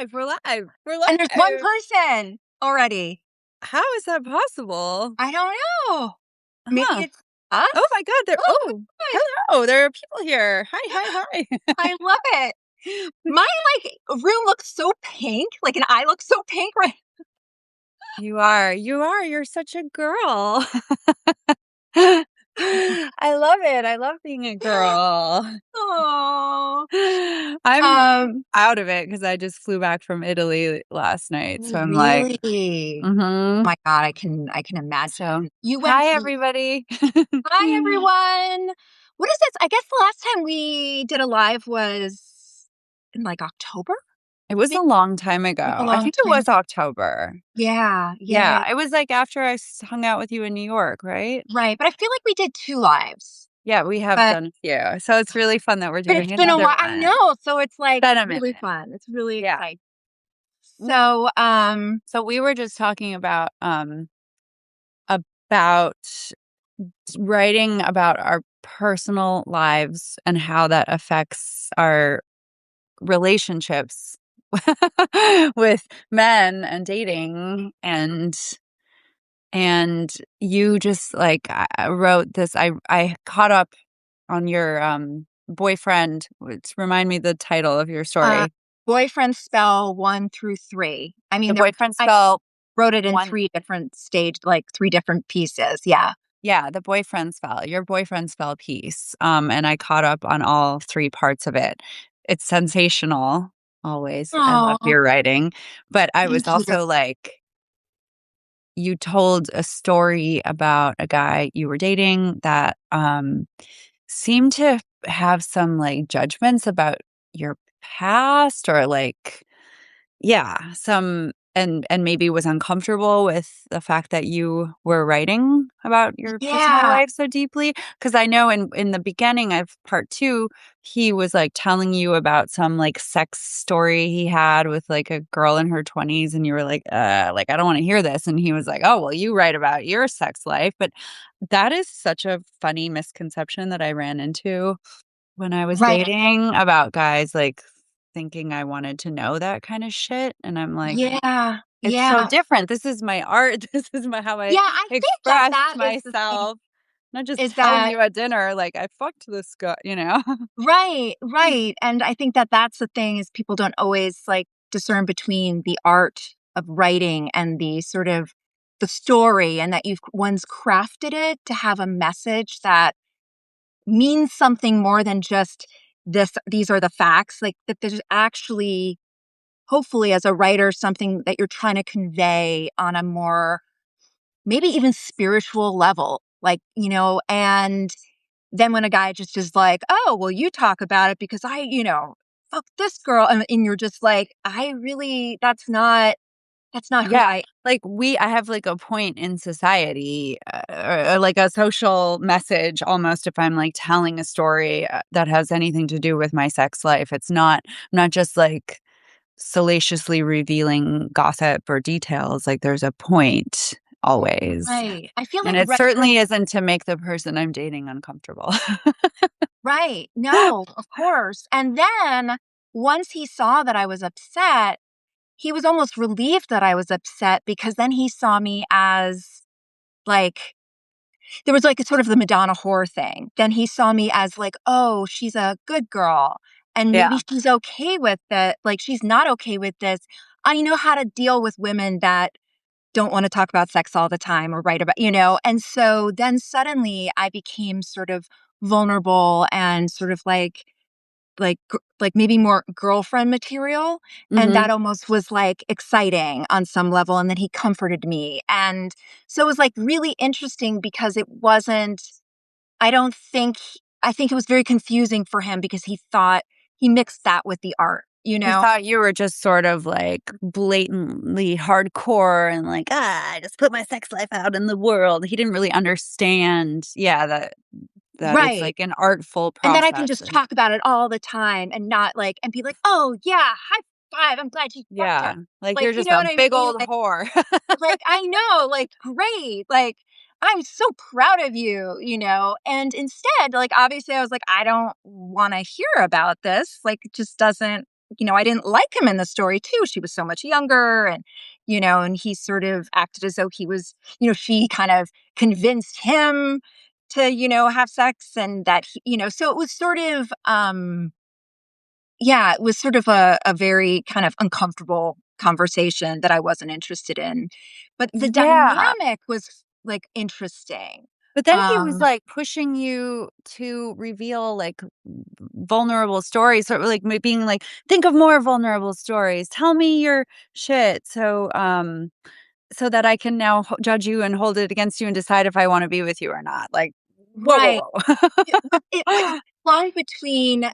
live. We're live. We're And there's one live. person already. How is that possible? I don't know. Maybe Huh. it's us? Oh my God. Oh, God. Hello. There are people here. Hi. I love it. My room looks so pink. And I look so pink right. You are. You're such a girl. I love it. I love being a girl. Oh. I'm out of it because I just flew back from Italy last night. So I'm like, Really? mm-hmm. Oh my God, I can imagine. So You went hi, to everybody. Hi everyone. What is this? I guess the last time we did a live was in October? It was a long time ago. Like a I long think it time. was October. Yeah. Yeah, it was after I hung out with you in New York, right? Right. But I feel like we did 2 lives. Yeah, we have But done a few. So it's really fun that we're But doing it's been a another while. I one. know. So it's Been a really minute. fun. It's really Yeah. exciting. So, So we were just talking about writing about our personal lives and how that affects our relationships with men and dating and you just I wrote this. I caught up on your boyfriend. Remind me the title of your story. boyfriend spell 1 through 3. I mean, The boyfriend I spell wrote it in one. 3 different three different pieces. Yeah. Yeah, the boyfriend spell, your boyfriend spell piece. And I caught up on all 3 parts of it. It's sensational. Always. I love Oh, your writing. But I was thank you. also you told a story about a guy you were dating that seemed to have some judgments about your past or yeah, some and maybe was uncomfortable with the fact that you were writing about your personal Yeah. life so deeply. Because I know in the beginning of part 2, he was telling you about some sex story he had with a girl in her 20s, and you were I don't want to hear this. And he was like, oh, well, you write about your sex life. But that is such a funny misconception that I ran into when I was Right. dating about guys thinking I wanted to know that kind of shit, and I'm like, Yeah. it's so Yeah. different. This is my art. This is how I Yeah. I think express that is the thing, myself. Not just is telling that you at dinner, I fucked this guy, you know? right, right. And I think that that's the thing, is people don't always discern between the art of writing and the sort of the story, and that one's crafted it to have a message that means something more than just these are the facts, that there's actually, hopefully, as a writer, something that you're trying to convey on a more, maybe even spiritual level, and then when a guy just is like, oh, well, you talk about it because fuck this girl. And you're just like, that's not who Yeah. I. I have a point in society, or a social message almost, if I'm telling a story that has anything to do with my sex life. It's not, I'm not just salaciously revealing gossip or details. There's a point always. Right. I feel And like, it certainly isn't to make the person I'm dating uncomfortable. right. No, of course. And then once he saw that I was upset, he was almost relieved that I was upset, because then he saw me as like, there was a sort of the Madonna whore thing. Then he saw me as oh, she's a good girl, and maybe Yeah. she's okay with it. She's not okay with this. I know how to deal with women that don't want to talk about sex all the time or write about. And so then suddenly I became sort of vulnerable and sort of maybe more girlfriend material. And Hmm. that almost was exciting on some level. And then he comforted me. And so it was really interesting, because it wasn't, I don't think, I think it was very confusing for him, because he thought he mixed that with the art, He thought you were just sort of blatantly hardcore and I just put my sex life out in the world. He didn't really understand, yeah, that it's Right. an artful And then I can process. just talk about it all the time and not and be like, oh, yeah, high five. I'm glad you fucked her. Yeah, you're You just know a what I big mean? old whore. I know, great. I'm so proud of you. And instead, obviously I was like, I don't want to hear about this. It just doesn't I didn't like him in the story too. She was so much younger and, and he sort of acted as though he was, she kind of convinced him to, have sex and that, so it was sort of, yeah, it was sort of a very kind of uncomfortable conversation that I wasn't interested in. But the Yeah. dynamic was like interesting. But then he was, Um, like, pushing you to reveal, like, vulnerable stories, so, like, being like, "Think of more vulnerable stories. Tell me your shit so that I can now judge you and hold it against you and decide if I wanna be with you or not." Like, whoa, right. whoa, whoa. But it's line between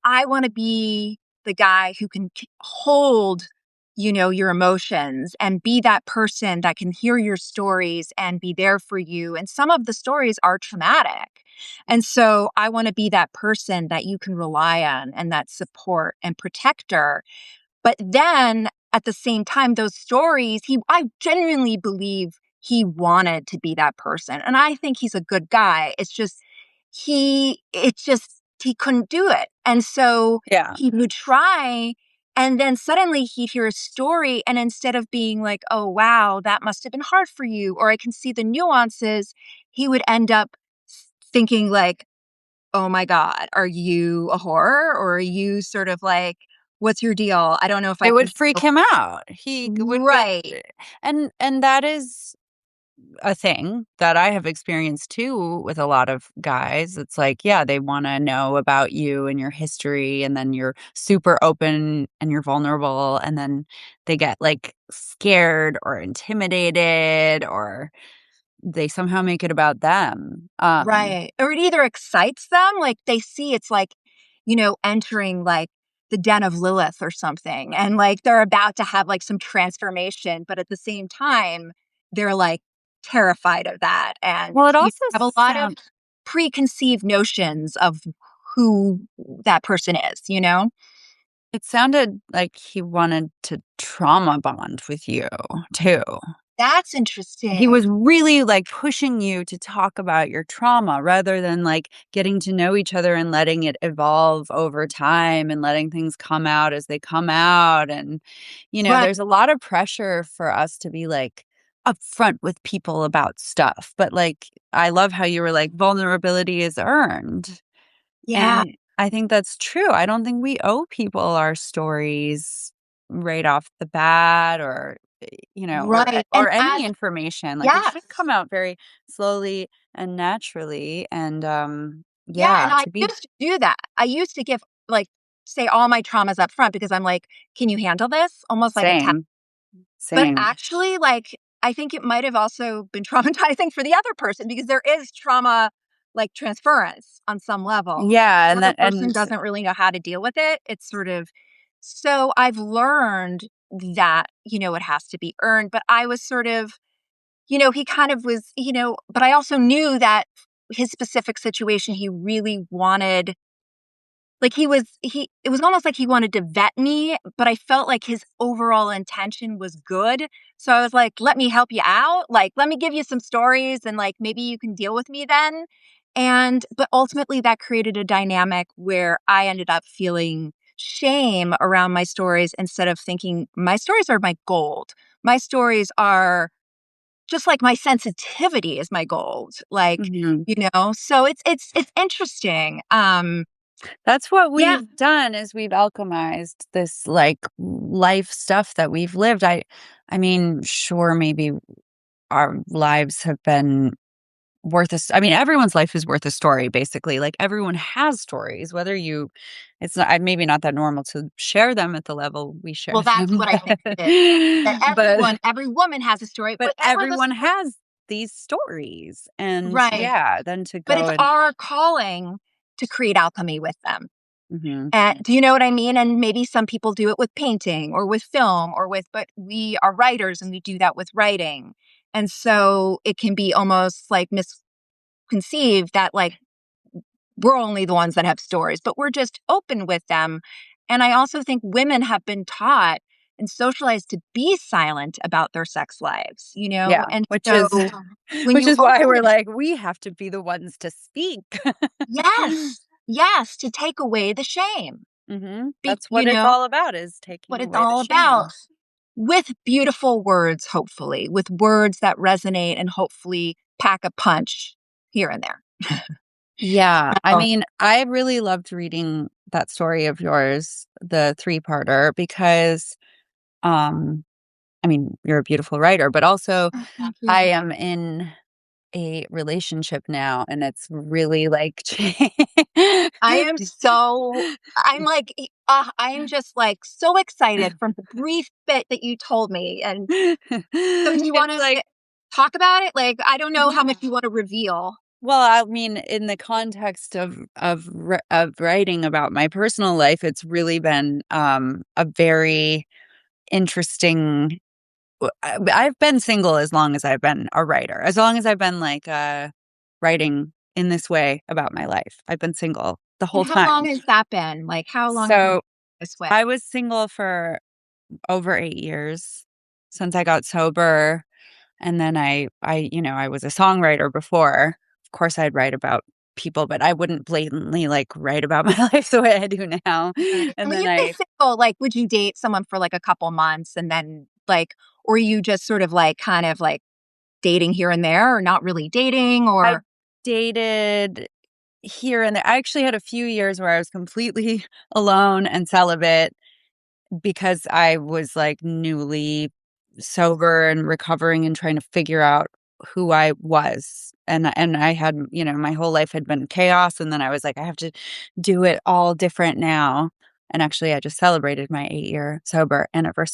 I want to be the guy who can hold, your emotions and be that person that can hear your stories and be there for you. And some of the stories are traumatic. And so I want to be that person that you can rely on and that support and protector. But then at the same time, those stories, I genuinely believe he wanted to be that person. And I think he's a good guy. He couldn't do it. And so Yeah. he would try. And then suddenly he'd hear a story. And instead of being like, oh, wow, that must have been hard for you, or I can see the nuances, he would end up thinking, like, oh my God, are you a whore? Or are you sort of like, what's your deal? I don't know if I It can would freak handle. him out. He would get Right. and that is a thing that I have experienced too with a lot of guys. It's like, yeah, they wanna know about you and your history, and then you're super open and you're vulnerable, and then they get, like, scared or intimidated, or they somehow make it about them. Right. Or it either excites them, like they see it's like, entering like the den of Lilith or something. And like they're about to have like some transformation, but at the same time, they're like terrified of that. And Well, it you also have a lot of sound preconceived notions of who that person is? it sounded like he wanted to trauma bond with you too. That's He interesting. was really, like, pushing you to talk about your trauma rather than, like, getting to know each other and letting it evolve over time and letting things come out as they come out, and, Right. there's a lot of pressure for us to be, like, upfront with people about stuff, but, like, I love how you were like, "Vulnerability is earned." Yeah. And I think that's true. I don't think we owe people our stories right off the bat, or, Right. And or as any information. Like, it yes. should come out very slowly and naturally, and, Yeah, and yeah, I to be used to do that. I used to give, like, say all my traumas up front because I'm like, "Can you handle this?" Almost like a test. same, But same. actually, like, I think it might have also been traumatizing for the other person because there is trauma, like, transference on some level. Yeah, The and other that person and doesn't really know how to deal with it. It's sort of so I've learned that, it has to be earned, but I was sort of he kind of was, but I also knew that his specific situation, he really wanted like it was almost like he wanted to vet me, but I felt like his overall intention was good. So I was like, let me help you out. Like, let me give you some stories and like maybe you can deal with me then. But ultimately that created a dynamic where I ended up feeling shame around my stories instead of thinking my stories are my gold. My stories are just like my sensitivity is my gold. Like, Mhm. so it's interesting. That's what Yeah. we've done is we've alchemized this, like, life stuff that we've lived. I mean, sure, maybe our lives have been I mean, everyone's life is worth a story, basically. Like, everyone has stories, whether you it's not maybe not that normal to share them at the level we share Well, that's them, what I think it is. That but every woman has a story, but whatever the everyone story. has these stories, and Right. yeah, then to But go it's and our calling to create alchemy with them. mhm, And do you know what I mean? And maybe some people do it with painting or with film but we are writers and we do that with writing. And so it can be almost like misconceived that like we're only the ones that have stories, but we're just open with them. And I also think women have been taught and socialized to be silent about their sex lives. yeah, And which so is when which you is why open we're it, like, we have to be the ones to speak. yes, yes, to take away the shame. That's You what it's know all about, is taking what it's away the all about. shame. With beautiful words, hopefully, with words that resonate and hopefully pack a punch here and there. Yeah, I Oh, mean, I really loved reading that story of yours, the three-parter, because, um, I mean, you're a beautiful writer, but also oh, thank I you. am in a relationship now, and it's really, like, I am so I'm like, I am just like so excited from the brief bit that you told me. And so, do you want It's to like talk about it? Like, I don't know how yeah. much you want to reveal. Well, I mean, in the context of writing about my personal life, it's really been, a very interesting I've been single as long as I've been a writer, as long as I've been, like, writing in this way about my life. I've been single the And whole how long time. has that been? Like, how long have you been So, this way? I was single for over 8 years since I got sober, and then I was a songwriter before. Of course, I'd write about people, but I wouldn't blatantly, like, write about my life the way I do now, Right. And and when then you say I single, like, would you date someone for like a couple months and then like, or you just sort of like kind of like dating here and there, or not really dating, I or dated here and there. I actually had a few years where I was completely alone and celibate because I was, like, newly sober and recovering and trying to figure out who I was, and I had my whole life had been chaos, and then I was like, "I have to do it all different now," and actually, I just celebrated my 8-year sober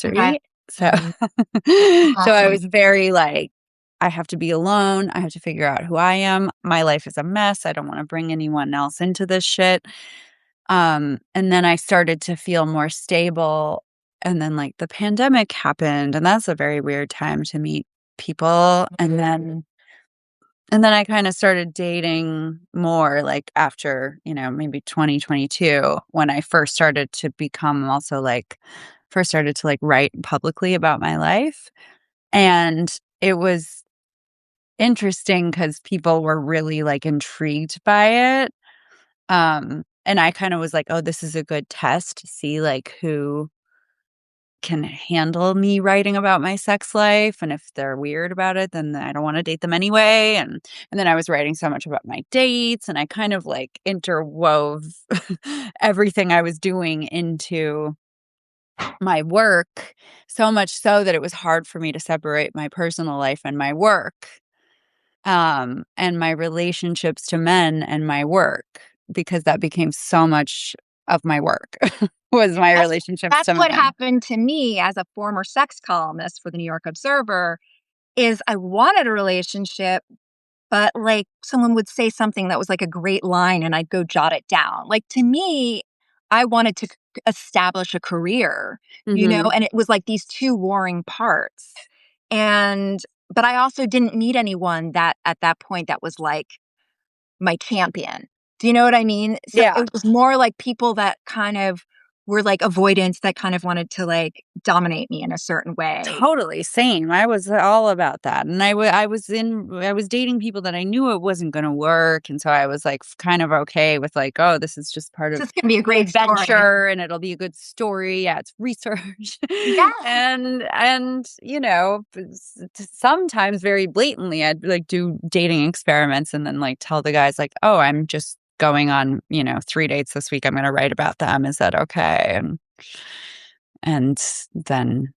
okay. anniversary, so Mhm. so I Awesome. was very, like, "I have to be alone, I have to figure out who I am, my life is a mess, I don't wanna bring anyone else into this shit." And then I started to feel more stable, and then, like, the pandemic happened, and that's a very weird time to meet people, and then I kinda started dating more, like, after, maybe 2022 when I first started to become also, like first started to, like, write publicly about my life, and it was interesting because people were really, like, intrigued by it. And I kinda was like, "Oh, this is a good test to see, like, who can handle me writing about my sex life, and if they're weird about it, then I don't wanna date them anyway," and then I was writing so much about my dates, and I kind of, like, interwove everything I was doing into my work, so much so that it was hard for me to separate my personal life and my work. And my relationships to men and my work, because that became so much of my work was my That's relationships that's to what men. happened to me as a former sex columnist for the New York Observer. Is I wanted a relationship, but, like, someone would say something that was, like, a great line, and I'd go jot it down. Like, to me, I wanted to establish a career, Mhm. and it was, like, these 2 warring parts. And but I also didn't meet anyone that at that point that was, like, my champion. Do you know what I mean? So, Yeah. it was more like people that kind of were, like, avoidants that kind of wanted to, like, dominate me in a certain way. Totally, same. I was all about that, and I was dating people that I knew it wasn't gonna work, and so I was, like, kind of okay with, like, "Oh, this is just part It's of just gonna be a the great story. adventure, and it'll be a good story. Yeah, it's research." Yeah. Sometimes very blatantly, I'd, like, do dating experiments and then, like, tell the guys, like, "Oh, I'm just going on, 3 dates this week. I'm gonna write about them. Is that okay?" And then,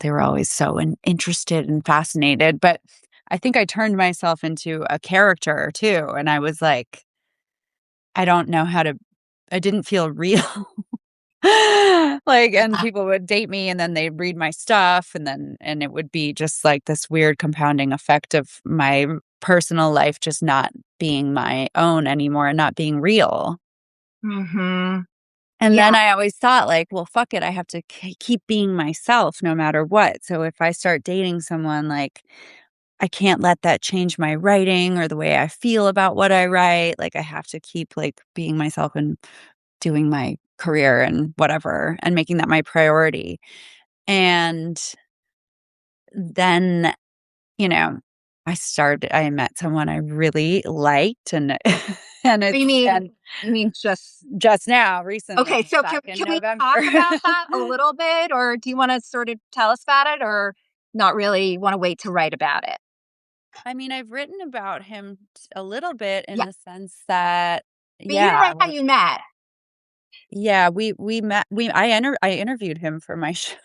they were always so interested and fascinated, but I think I turned myself into a character too, and I was like, I don't know how to I didn't feel real. Like, and people would date me, and then they'd read my stuff, and it would be just, like, this weird compounding effect of my personal life just not being my own anymore and not being real. Mhm. And then Yeah. I always thought, like, "Well, fuck it, I have to keep being myself no matter what." So if I start dating someone, like, I can't let that change my writing or the way I feel about what I write. Like, I have to keep, like, being myself and doing my career and whatever, and making that my priority. And then, you know, I met someone I really liked, and and You it's mean and you mean just now, okay, recently, so back in can we November. talk about that a little bit, or do you wanna sort of tell us about it, or not really wanna wait to write about it? I mean, I've written about him a little bit in Yeah, the sense that, but you didn't yeah, write how you met. yeah, we met. I interviewed him for my show.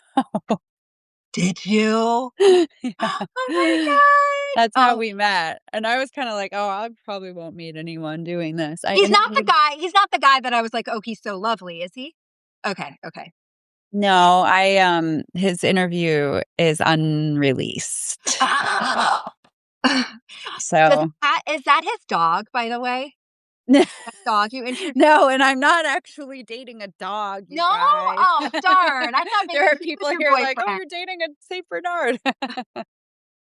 Did you? Yeah. Oh my god. That's how Oh, we met, and I was kinda like, "Oh, I probably won't meet anyone doing this." he's not the guy that I was like, "Oh, he's so lovely," is he? Okay, okay. No, his interview is unreleased. Does So that is that his dog, by the way? That dog you introduced? no, and I'm not actually dating a dog, you No? guys. Oh, darn. I thought maybe There are he was people your here like, "Oh, boyfriend. you're dating a Saint Bernard."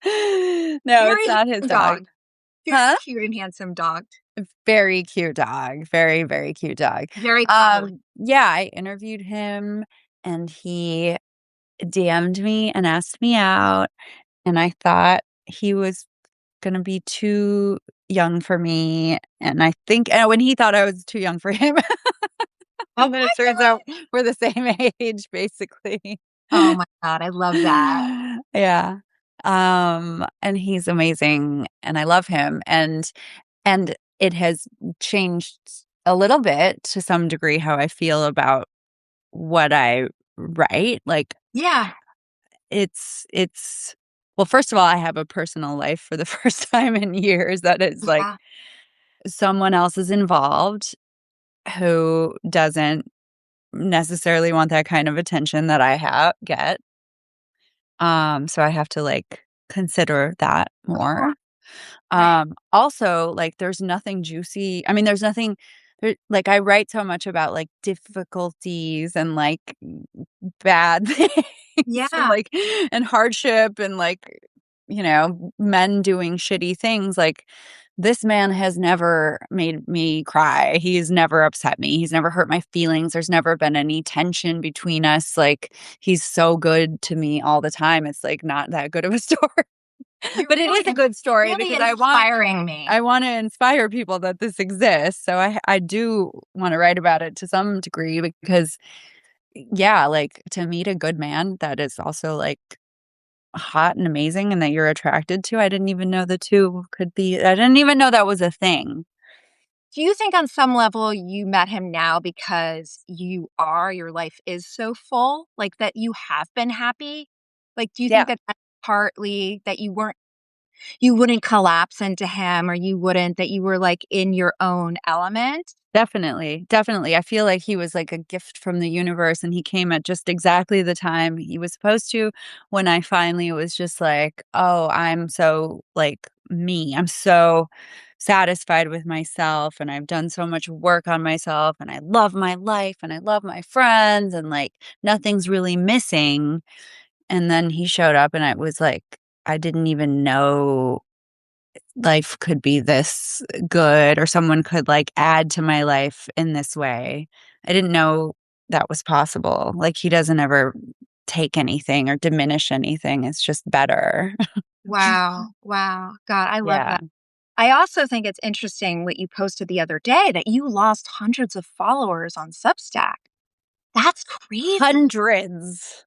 No, it's Very not his handsome dog. dog. Very Huh? cute and handsome dog. Very cute dog. Very, very cute dog. Very cuddly. Yeah, I interviewed him and he DM'd me and asked me out, and I thought he was gonna be too young for me, and I think when he thought I was too young for him, Oh and then it my turns out god. we're the same age, basically. Oh my god, I love that. Yeah. And he's amazing, and I love him, and it has changed a little bit to some degree how I feel about what I write. Like, Yeah. it's well, first of all, I have a personal life for the first time in years that is like Yeah. someone else is involved who doesn't necessarily want that kind of attention that I get. So I have to like consider that Of course. more. Right. Also, like, there's nothing juicy. I mean, there's nothing like, I write so much about, like, difficulties and, like, bad things and, Yeah. like and hardship and, like, men doing shitty things, like, this man has never made me cry. He's never upset me. He's never hurt my feelings. There's never been any tension between us, like, he's so good to me all the time. It's, like, not that good of a story. You're But it is a really good story really because inspiring me. I wanna inspire people that this exists, so I do wanna write about it to some degree because, yeah, like, to meet a good man that is also, like, hot and amazing and that you're attracted to, I didn't even know the 2 could be I didn't even know that was a thing. Do you think on some level you met him now because your life is so full, like, that you have been happy? Like, do you think Yeah. that that's partly that you wouldn't collapse into him, or that you were, like, in your own element? Definitely, definitely. I feel like he was like a gift from the universe, and he came at just exactly the time he was supposed to when I finally was just like, "Oh, I'm so, like, me. I'm so satisfied with myself, and I've done so much work on myself, and I love my life, and I love my friends, and, like, nothing's really missing." And then he showed up, and I was like, I didn't even know life could be this good or someone could, like, add to my life in this way. I didn't know that was possible. Like, he doesn't ever take anything or diminish anything, it's just better. Wow, wow. God, I love Yeah. that. I also think it's interesting what you posted the other day that you lost hundreds of followers on Substack. That's crazy. Hundreds.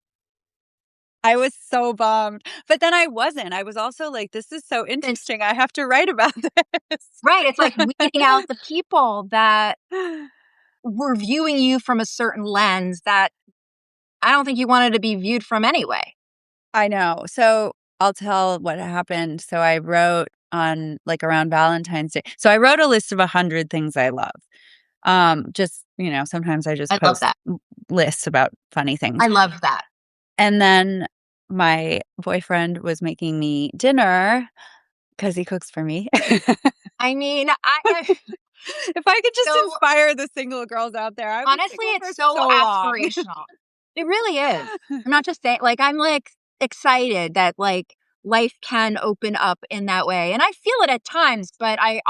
I was so bummed, but then I wasn't. I was also like, "This is so And interesting, I have to write about this." right, it's like weeding out the people that were viewing you from a certain lens that I don't think you wanted to be viewed from anyway. I know. So, I'll tell what happened. So, I wrote on like, around Valentine's Day. So, I wrote a list of 100 things I love. Just, sometimes I just I love post that. lists about funny things. I love that. And then my boyfriend was making me dinner because he cooks for me. I mean, I If I could just so inspire the single girls out there, I've been honestly, single for it's so so long. aspirational. It really is. I'm not just saying, like, I'm like excited that like life can open up in that way. And I feel it at times, but I'm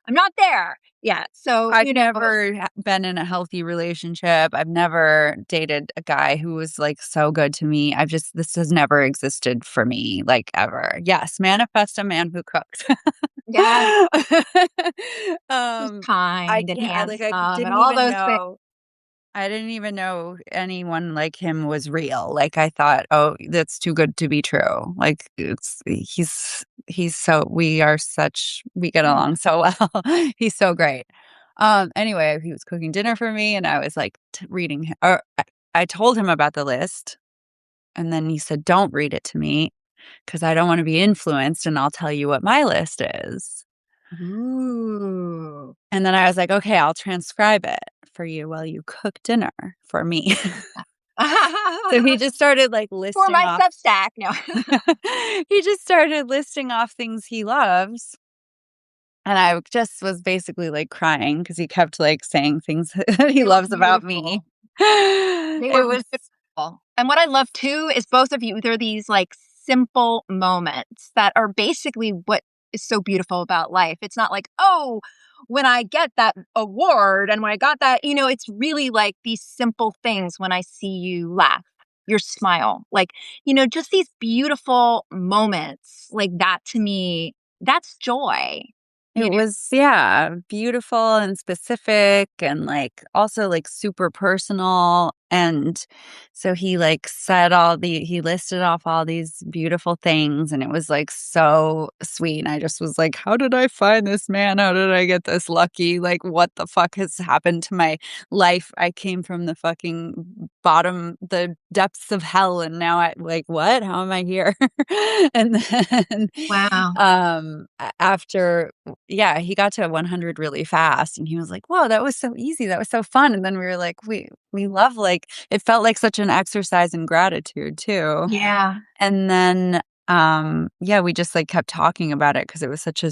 not there yet. So, I've never been in a healthy relationship. I've never dated a guy who was, like, so good to me. This has never existed for me, like, ever. Yes, manifest a man who cooks. yeah, who's Um, kind and I handsome and didn't all even those things. know anyone like him was real. Like, I thought, "Oh, that's too good to be true." Like, he's so we get along so well. He's so great. Anyway, he was cooking dinner for me, and I was, like, reading hi or I told him about the list, and then he said, "Don't read it to me, because I don't wanna be influenced, and I'll tell you what my list is." Ooh. And then I was like, "Okay, I'll transcribe it for you while you cook dinner for me." So he just started, like, For listing my off Substack. No. he just started listing off things he loves, and I just was basically, like, crying because he kept, like, saying things that he They were loves about me. beautiful. They were It was beautiful. And what I love too is both of you, they're these like simple moments that are basically what is so beautiful about life. It's not like, oh, when I get that award and when I got that, it's really like these simple things when I see you laugh, your smile, like, just these beautiful moments like that to me, that's joy. It You know? was, yeah, beautiful and specific and, like, also, like, super personal, and so he listed off all these beautiful things, and it was, like, so sweet, and I just was like, "How did I find this man? How did I get this lucky? Like, what the fuck has happened to my life? I came from the depths of hell, and now what? How am I here?" And then, Wow. after yeah, he got to 100 really fast, and he was like, "Whoa, that was so easy, that was so fun," and then we were like, we love, like it felt like such an exercise in gratitude too, Yeah. and then, yeah, we just, like, kept talking about it because it was such a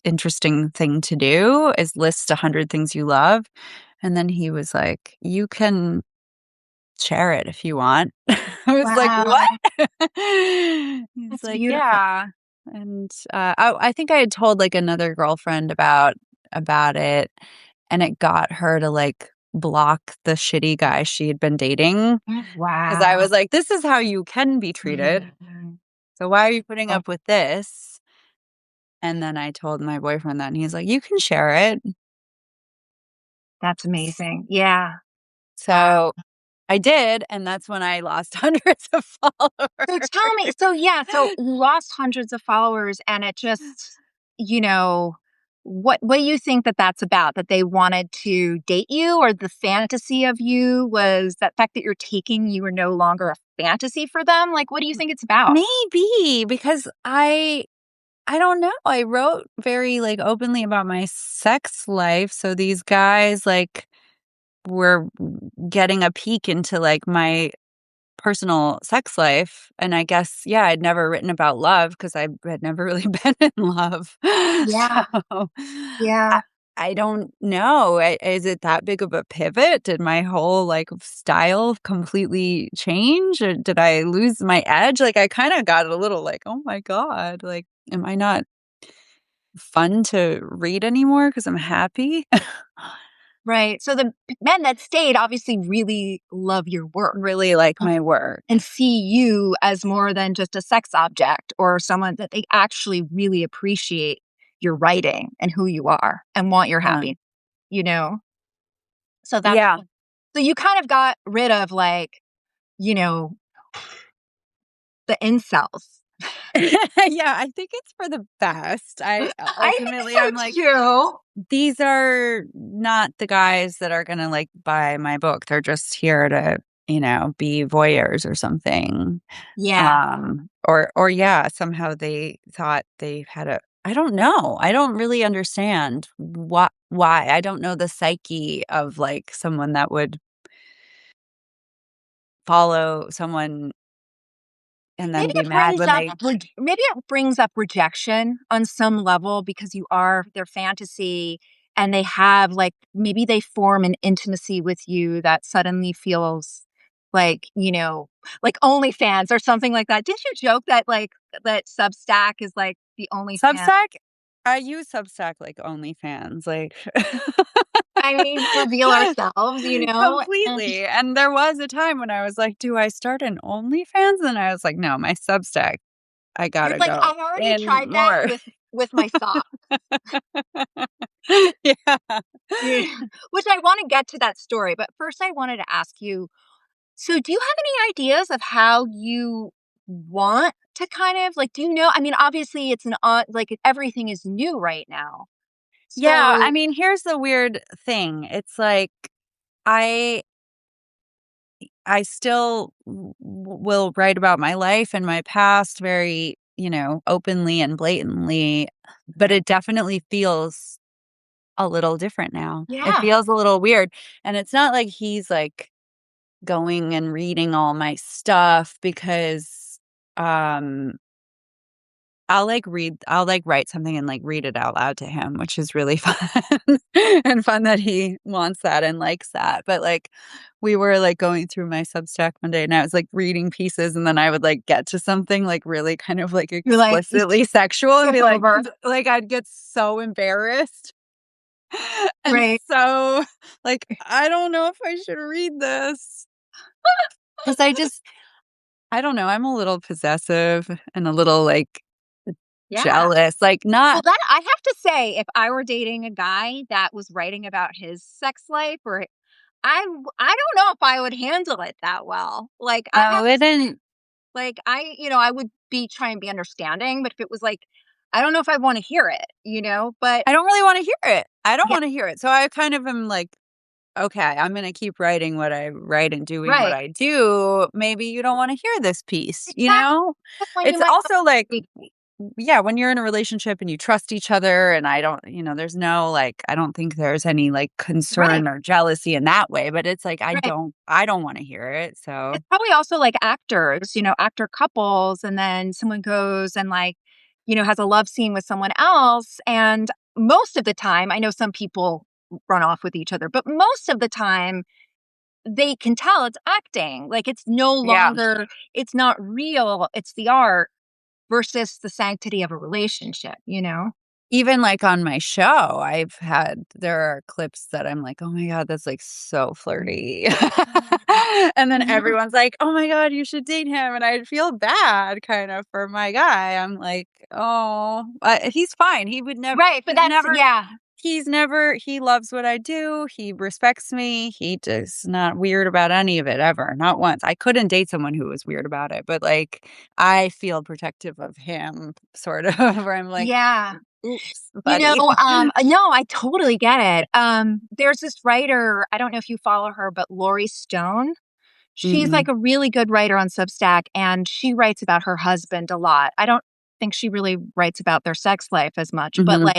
interesting thing to do, is list 100 things you love, and then he was like, "You can share it if you want." I was like, Wow. "What?" He's That's like, beautiful. "Yeah." And, I think I had told, like, another girlfriend about it, and it got her to, like, block the shitty guy she had been dating because I Wow. was like, "This is how you can be treated, Mhm. so why are you putting Oh, up with this?" And then I told my boyfriend that, and he's like, "You can share it." that's amazing. Yeah. Wow. So, I did, and that's when I lost hundreds of So followers. tell me, so you lost hundreds of followers and it just, you know, what do you think that that's about? That they wanted to date you, or the fantasy of you was that fact that you're taking you were no longer a fantasy for them? Like, what do you think it's about? Maybe, because I don't know, I wrote very, like, openly about my sex life, so these guys, like, were getting a peek into, like, my personal sex life, and I guess, yeah, I'd never written about love because I had never really been in love. Yeah. So, I Yeah. I don't know, is it that big of a pivot? Did my whole, like, style completely change, or did I lose my edge? Like, I kinda got a little like, "Oh my god, like, am I not fun to read anymore because 'cause I'm happy?" Right. So the men that stayed obviously really love your work. Really like my work. And see you as more than just a sex object or someone that they actually really appreciate your writing and who you are and want your Yeah. happiness, you know? So that's Yeah. so you kind of got rid of like, you know, the incels. Yeah, I think it's for the best. I think Ultimately, I'm so like, too. these are not the guys that are gonna, like, buy my book. They're just here to, be voyeurs or something. Yeah. Or yeah, somehow they thought they had a I don't know. I don't really understand why. I don't know the psyche of, like, someone that would follow someone and then be mad when they Maybe it brings up rejection on some level because you are their fantasy and they have like maybe they form an intimacy with you that suddenly feels like, like OnlyFans or something like that. Didn't you joke that like that Substack is like the OnlyFans? Substack? I use Substack like OnlyFans, like I mean, reveal ourselves, and completely, and there was a time when I was like, "Do I start an OnlyFans?" And I was like, "No, my Substack, I you're gotta like, go I already in tried that more." with my sock. Yeah. Yeah. Which I want to get to that story, but first I wanted to ask you, so do you have any ideas of how you want to kind of like, do you know? I mean, obviously it's like everything is new right now. Yeah, I So, mean, here's the weird thing, it's like, I I still will write about my life and my past very, openly and blatantly, but it definitely feels a little different now. It yeah. feels a little weird, and it's not like he's, like, going and reading all my stuff because, um I'll, like, write something and, like, read it out loud to him, which is really fun and fun that he wants that and likes that, but, like, we were, like, going through my Substack one day, and I was, like, reading pieces, and then I would, like, get to something, like, really kind of, like, You're like, you explicitly sexual and skip be like over. I'd get so embarrassed and Right. so, like, "I don't know if I should read this because I don't know, I'm a little possessive and a little, like, Yeah. jealous, like, Well, not that I have to say, if I were dating a guy that was writing about his sex life or I don't know if I would handle it that well. Like, I no, have it to didn't like, I would be try and be understanding, but if it was like I don't know if I wanna hear it, but I don't really wanna hear it. I don't yeah, wanna hear it. So I kind of am like, "Okay, I'm gonna keep writing what I write and doing what right. I do. Maybe you don't wanna hear this piece," you Exactly. know? When you It's might not also like be yeah, when you're in a relationship and you trust each other and I don't there's no, like I don't think there's any, like, right, concern or jealousy in that way, but it's like right. I don't wanna hear it, so It's probably also like actors, actor couples, and then someone goes and like, has a love scene with someone else. And most of the time, I know some people run off with each other, but most of the time they can tell it's acting. Like it's no yeah. longer, it's not real, it's the art versus the sanctity of a relationship, you know? Even, like, on my show, there are clips that I'm like, "Oh my god, that's, like, so flirty." And then Mhm. everyone's like, "Oh my god, you should date him," and I feel bad kind of for my guy. I'm like, "Oh, he's fine. Right. But that's, yeah, he loves what I do, he respects me, he just not weird about any of it ever, not once. I couldn't date someone who was weird about it, but, like, I feel protective of him, sort of, where I'm like, yeah. "Oops, buddy." No, I totally get it. There's this writer, I don't know if you follow her, but Lori Stone. She's like Mm-mm. a really good writer on Substack, and she writes about her husband a lot. I don't think she really writes about their sex life as much, but Mhm.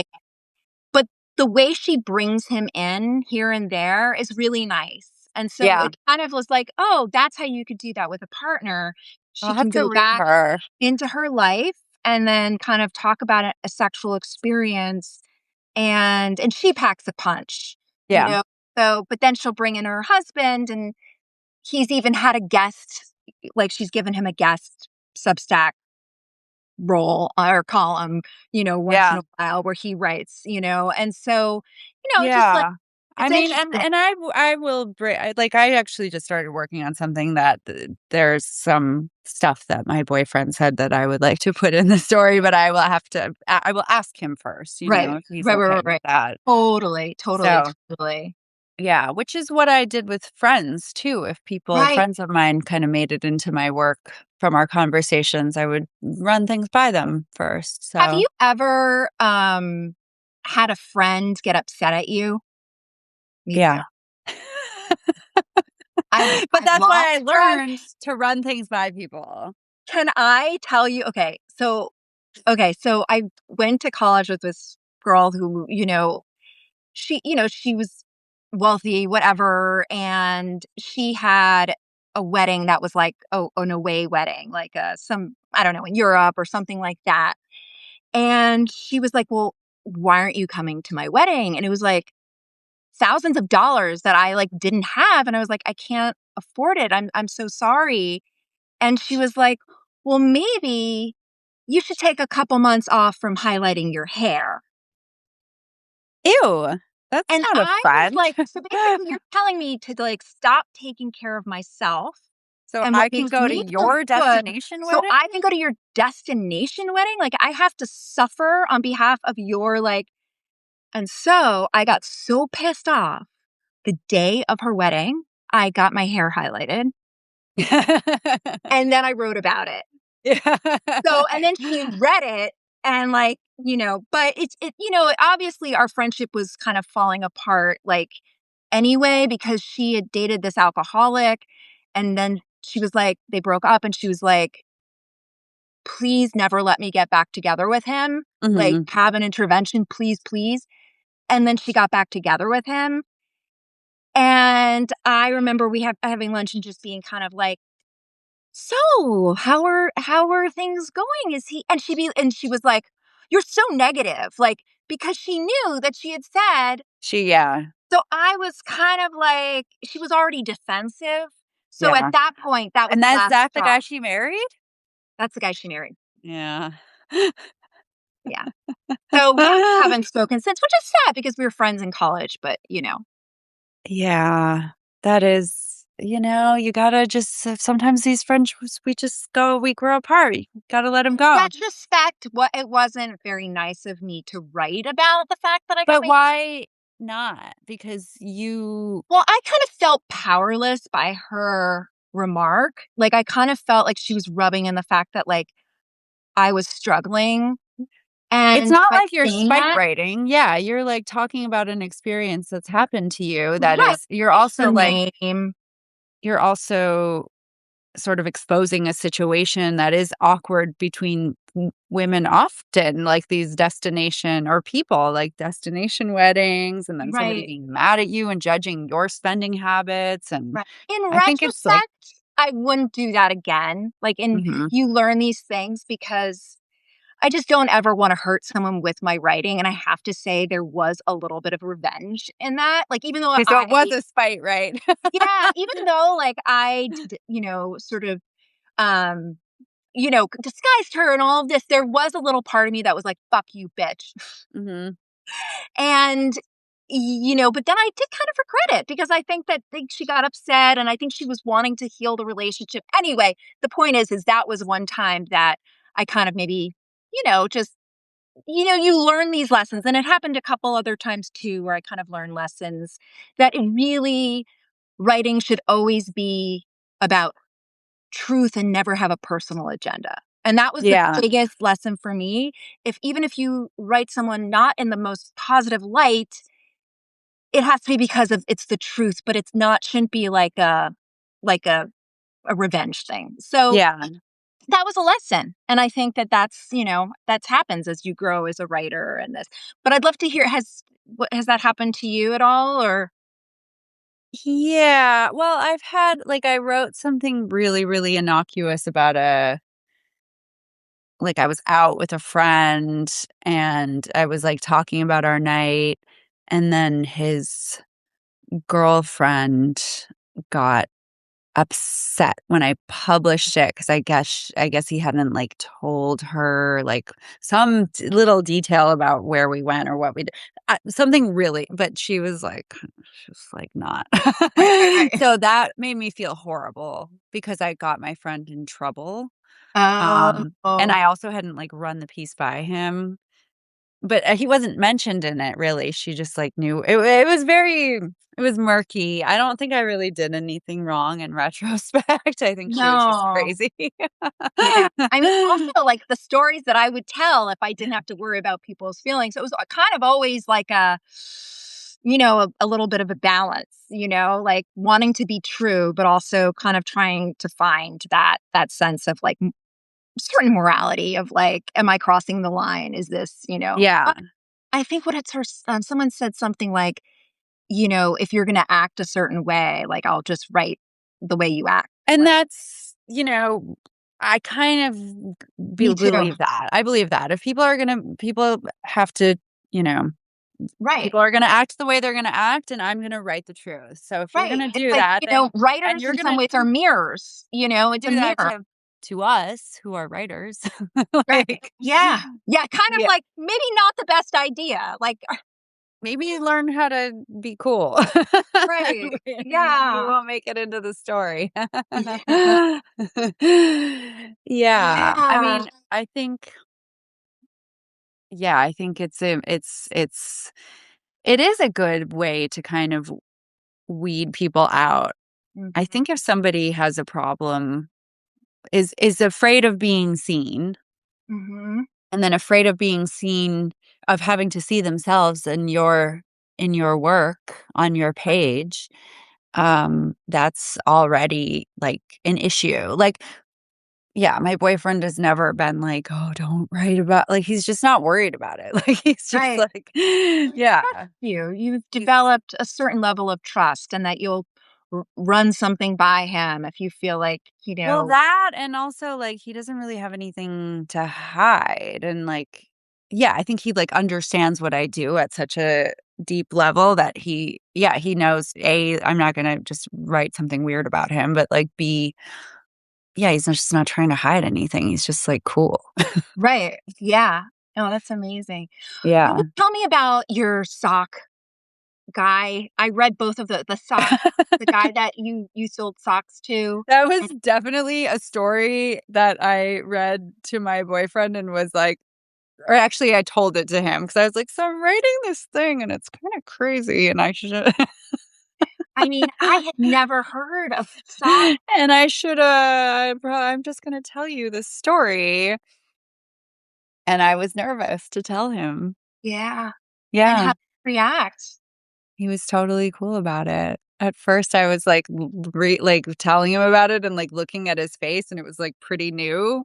but the way she brings him in here and there is really nice. And so Yeah, it kind of was like, oh, that's how you could do that with a partner. She I'll have can to go read back her. into her life and then kind of talk about a sexual experience and she packs a punch, you Yeah, know. So, but then she'll bring in her husband and he's even had a guest, like she's given him a guest Substack role or column, once in yeah. a while where he writes, and so, it's just like Yeah. I it's mean, interesting. I will I actually just started working on something that there's some stuff that my boyfriend said that I would like to put in the story, but I will ask him first, Right. if he's Right, right, okay right, with right. that. Totally, totally, So, totally. yeah, which is what I did with friends too. If Right. friends of mine kind of made it into my work from our conversations, I would run things by them first. Have So, you ever, had a friend get upset at you? Me too. yeah. But I've that's why I lost friends. learned to run things by people. Can I tell you so I went to college with this girl who, she was wealthy, whatever, and she had a wedding that was like, an away wedding, like, some I don't know, in Europe or something like that, and she was like, "Well, why aren't you coming to my wedding?" And it was like thousands of dollars that I, like, didn't have, and I was like, "I can't afford it. I'm so sorry." And she was like, "Well, maybe you should take a couple months off from highlighting your hair." Ew, that's And not a I was friend. like, "So basically you're telling me to, like, stop taking care of myself So and what I can makes go to me feel your good, destination so wedding? I can go to your destination wedding? Like, I have to suffer on behalf of your, like." And so I got so pissed off the day of her wedding, I got my hair highlighted, and then I wrote about it. Yeah. So and then she read it and, like, but obviously our friendship was kind of falling apart, like, anyway, because she had dated this alcoholic, and then she was like they broke up, and she was like, "Please never let me get back together with him. Like, Mhm. have an intervention, please, please." And then she got back together with him, and I remember we have having lunch and just being kind of like, "So, how are things going? Is he?" And she was like, "You're so negative." Like, because she knew that she had said. Yeah, So I was kind of like, she was already defensive. So at yeah. that point, that was And the that's last that the straw. guy she married? That's the guy she married. Yeah. Yeah. So we haven't spoken since, which is sad because we were friends in college, but. Yeah, that is you gotta just sometimes these friendships, we grow apart. You gotta let them In go. retrospect, it wasn't very nice of me to write about the fact that I got But my. why not? Because you Well, I kind of felt powerless by her remark. Like, I kind of felt like she was rubbing in the fact that, like, I was struggling, it's and not by like you're saying spite that. writing. Yeah, you're, like, talking about an experience that's happened to you that Right. is It's her name. you're also sort of exposing a situation that is awkward between women often, like these destination or people like destination weddings, and then somebody Right. being mad at you and judging your spending habits. And Right. In I think it's like, retrospect, I wouldn't do that again. Like, mhm. you learn these things because I just don't ever wanna hurt someone with my writing, and I have to say there was a little bit of revenge in that. Like, even though Okay, so it was a spite, right? yeah, even though, like, I sort of, um, disguised her and all of this, there was a little part of me that was like, "Fuck you, bitch." Mhm. And, but then I did kind of regret it because I think she got upset, and I think she was wanting to heal the relationship. Anyway, the point is that was one time that I kind of maybe, just, you learn these lessons. And it happened a couple other times too, where I kind of learned lessons that it really, writing should always be about truth and never have a personal agenda. And that was the Yeah. biggest lesson for me. Even if you write someone not in the most positive light, it has to be because of it's the truth, but it's not shouldn't be like a revenge thing. So Yeah. that was a lesson. And I think that that's happens as you grow as a writer and this. But I'd love to hear has that happened to you at all or Yeah. Well, I've had like I wrote something really, really innocuous about a like I was out with a friend and I was like talking about our night, and then his girlfriend got upset when I published it because I guess he hadn't, like, told her, like, some little detail about where we went or what we did. Something really, but she was like, not. right, right, right. So that made me feel horrible because I got my friend in trouble, and Oh, I also hadn't, like, run the piece by him. But, he wasn't mentioned in it really, she just, like, knew it was murky. I don't think I really did anything wrong in retrospect, I think she was just no. crazy. Yeah. I mean, also, like, the stories that I would tell if I didn't have to worry about people's feelings, it was, kind of always like a little bit of a balance, like, wanting to be true, but also kind of trying to find that sense of, like, certain morality of, like, am I crossing the line? Is this. Yeah, But I think what it's her someone said something like, "If you're gonna act a certain way, like, I'll just write the way you act." and Like, that's I kind of me too. believe that. I believe that if people are gonna people have to, you know Right. People are gonna act the way they're gonna act, and I'm gonna write the truth. So if you're Right. gonna It's do like, that, then and writers you're in some gonna ways are mirrors, it's a do that mirror. to us who are writers, Right. like, Yeah. Yeah, kind of yeah, like maybe not the best idea. Like, maybe learn how to be cool. right. You Yeah. won't make it into the story. Yeah. Yeah, I Yeah. mean, I think yeah, I think it is a good way to kind of weed people out. I Mhm. think if somebody has a problem, is afraid of being seen, Mhm. and then afraid of being seen of having to see themselves in your work on your page, that's already, like, an issue. Like, yeah, my boyfriend has never been like, "Oh, don't write about," like, he's just not worried about it. Like, he's just Right. like yeah. Trust you. You've He's developed a certain level of trust and that you'll run something by him if you feel like, well, that and also, like, he doesn't really have anything to hide, and, like yeah, I think he, like, understands what I do at such a deep level that he yeah, he knows, A, I'm not gonna just write something weird about him, but, like, B, yeah, he's just not trying to hide anything, he's just, like, cool. right. Yeah. Oh, that's amazing. Yeah. Tell me about your sock guy. I read both of the sock the guy that you sold socks to. That was And definitely a story that I read to my boyfriend and was like or actually I told it to him because I was like, "So I'm writing this thing and it's kinda crazy and I should" I mean, I had never heard of sock. and I should, I'm just gonna tell you this story, and I was nervous to tell him. Yeah. And how Yeah, to react. he was totally cool about it. At first, I was, like, l re like, telling him about it and, like, looking at his face, and it was, like, pretty new.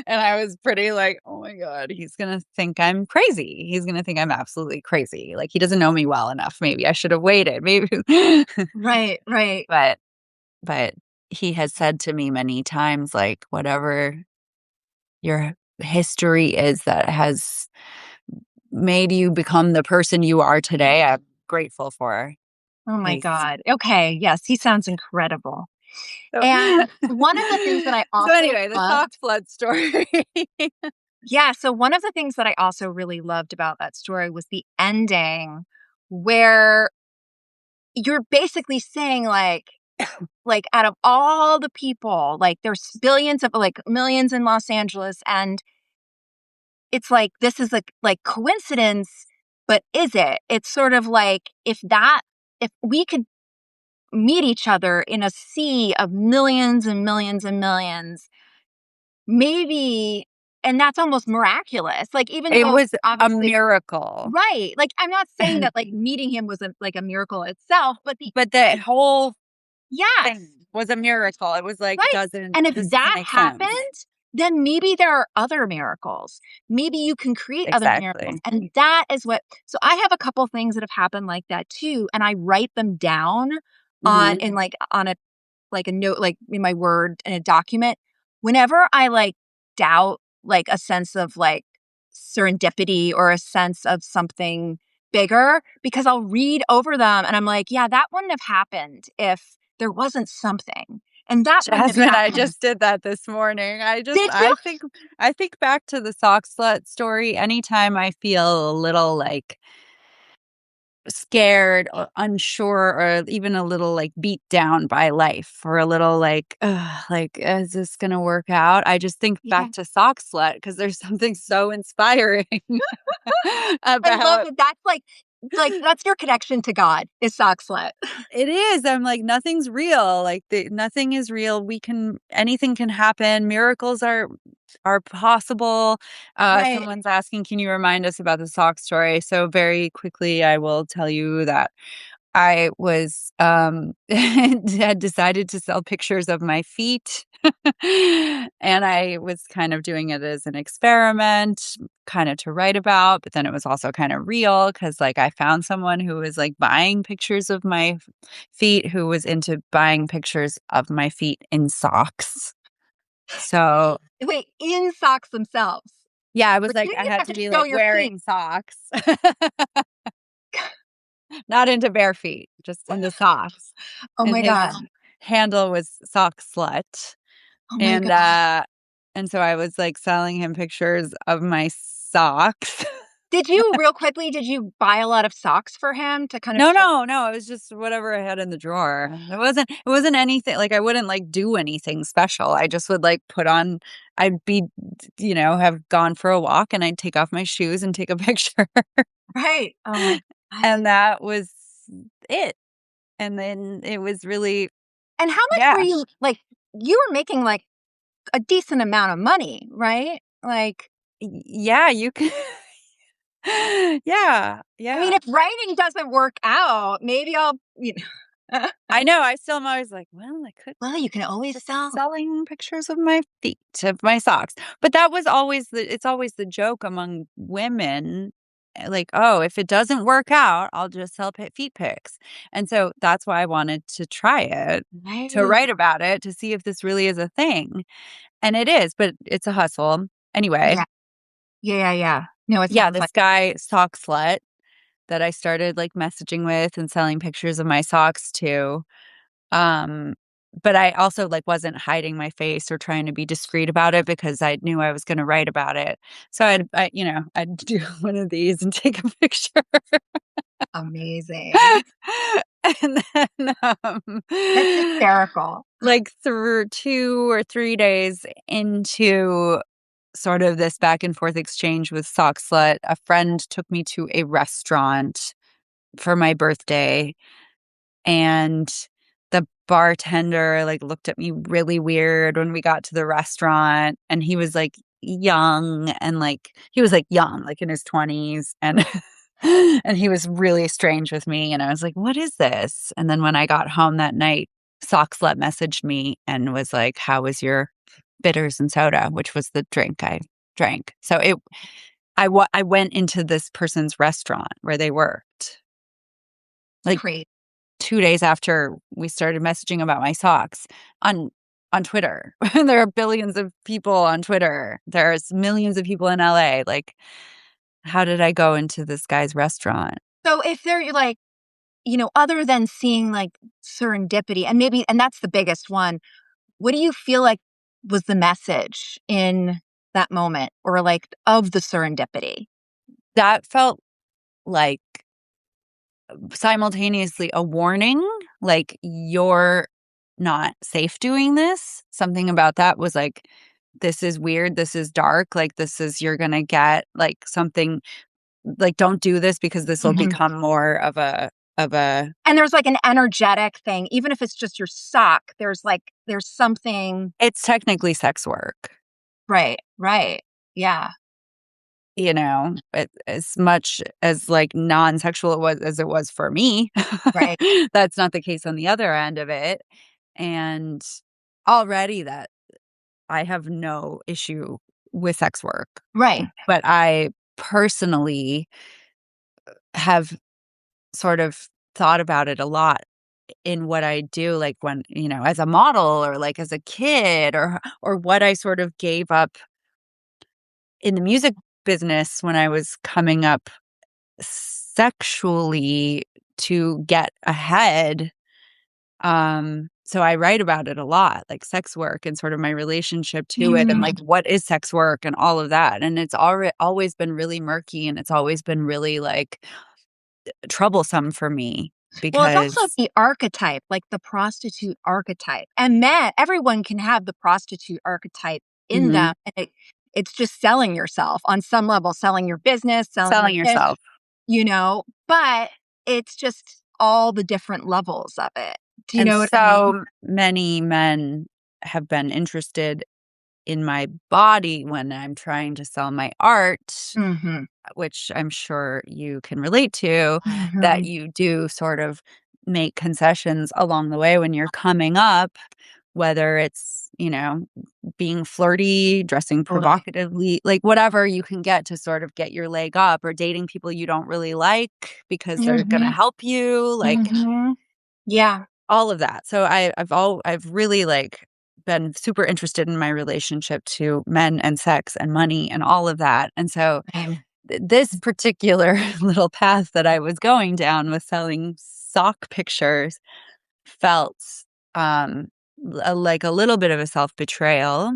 And I was pretty like, "Oh my god, he's gonna think I'm crazy. He's gonna think I'm absolutely crazy. Like, he doesn't know me well enough. Maybe I should have waited. Maybe" Right, right. But but he has said to me many times, like, "Whatever your history is that has made you become the person you are today, I'm grateful for." Oh my 'Cause god. Okay, yes, he sounds incredible. so And one of the things that I so also anyway, the loved sock flood story. yeah, so one of the things that I also really loved about that story was the ending where you're basically saying, like, out of all the people, like, there's billions of like, millions in Los Angeles, and it's like, this is, like, coincidence, but is it? It's sort of like, if we could meet each other in a sea of millions and millions and millions, maybe and that's almost miraculous, like, even It though was a obviously miracle. right, like, I'm not saying that, like, meeting him was a miracle itself, but But the whole yes, thing was a miracle. It was like, right, and if this doesn't that make happened, sense. then maybe there are other miracles. Maybe you can create other miracles, Exactly. and that is what so I have a couple things that have happened like that too, and I write them down Mhm. on a like a note, like in my Word in a document. Whenever I like doubt like a sense of like serendipity or a sense of something bigger, because I'll read over them and I'm like, yeah, that wouldn't have happened if there wasn't something. And that wouldn't have Jasmine, I happened. just did that this morning. Did you? I think back to the sock slut story anytime I feel a little, like, scared or unsure or even a little, like, beat down by life or a little like, "Ugh, like, is this gonna work out?" I just think Yeah. back to sock slut because there's something so inspiring I love about that. That's like that's your connection to God is sock slut. it is, I'm like, nothing's real, like, nothing is real, anything can happen, miracles are possible. Right. Someone's asking, "Can you remind us about the sock story?" So very quickly, I will tell you that I was, had decided to sell pictures of my feet, and I was kind of doing it as an experiment, kinda to write about, but then it was also kinda real because, like, I found someone who was, like, buying pictures of my feet who was into buying pictures of my feet in socks. So Wait, in socks themselves. Yeah, I was But like, you I didn't had have to to be, show like, your feet. wearing socks. Not into bare feet, just into socks, Oh and my his god. handle was Sock Slut, Oh my and, god. uh, and so I was, like, selling him pictures of my socks. Did you buy a lot of socks for him to kind of No, show? no, no, it was just whatever I had in the drawer. It wasn't anything like, I wouldn't, like, do anything special. I just would, like, put on I'd be have gone for a walk, and I'd take off my shoes and take a picture, Right. Oh my god. and that was it. And then it was really And how much were yeah. you like, you were making, like, a decent amount of money, right? Like, Yeah, you can Yeah, I mean, yeah. if writing doesn't work out, maybe I'll, I know, I still am always like, "Well, I could well, you can always just sell. selling pictures of my feet, of my socks." But that was always it's always the joke among women, like, "Oh, if it doesn't work out, I'll just sell feet pics." And so that's why I wanted to try it, to Right. write about it, to see if this really is a thing. And it is, but it's a hustle. Anyway, Yeah. Yeah, yeah, yeah. No, it yeah, sounds this like guy, Sock Slut, that I started, like, messaging with and selling pictures of my socks to. Um, but I also, like, wasn't hiding my face or trying to be discreet about it because I knew I was gonna write about it. So I'd do one of these and take a picture. amazing. And then, That's hysterical. like, through 2 or 3 days into sort of this back and forth exchange with Sock Slut, a friend took me to a restaurant for my birthday, and the bartender, like, looked at me really weird when we got to the restaurant, and he was, like, young and, like he was, like, young, like, in his 20s, and and he was really strange with me, and I was like, "What is this?" And then when I got home that night, Sockslut messaged me and was like, "How was your bitters and soda?" Which was the drink I drank. So I went into this person's restaurant where they worked, like, Crazy. 2 days after we started messaging about my socks on on Twitter. There are billions of people on Twitter. There's millions of people in LA, like, how did I go into this guy's restaurant? So if they're like, other than seeing like serendipity and maybe, and that's the biggest one, what do you feel like was the message in that moment or like of the serendipity? That felt like simultaneously a warning, like, "You're not safe doing this." Something about that was like, "This is weird, this is dark, like, this is you're gonna get, like, something like, don't do this because this will Mhm. become more of a" And there's like an energetic thing, even if it's just your sock, there's something. It's technically sex work, Right, right. Yeah, as much as, like, non-sexual it was for me. right, That's not the case on the other end of it, and already that I have no issue with sex work, right, but I personally have sort of thought about it a lot in what I do, like, when, as a model or, like, as a kid or what I sort of gave up in the music business when I was coming up sexually to get ahead. So I write about it a lot, like sex work and sort of my relationship to it and, mm. like, what is sex work and all of that, and it's always been really murky, and it's always been really, like, troublesome for me Well, it's also because the archetype, like the prostitute archetype, and everyone can have the prostitute archetype in Mhm. them, and it's just selling yourself on some level, selling your business, selling your Selling this, yourself. but it's just all the different levels of it. Do you And know what I mean? so many men have been interested in my body when I'm trying to sell my art, Mhm, which I'm sure you can relate to, that mhm. you do sort of make concessions along the way when you're coming up, whether it's, being flirty, dressing Totally. provocatively, like whatever you can get to sort of get your leg up or dating people you don't really like because they're going to Mhm, help you, like mhm. Yeah, all of that. So I've really like been super interested in my relationship to men and sex and money and all of that. And so Same. this particular little path that I was going down with selling sock pictures felt um like a little bit of a self-betrayal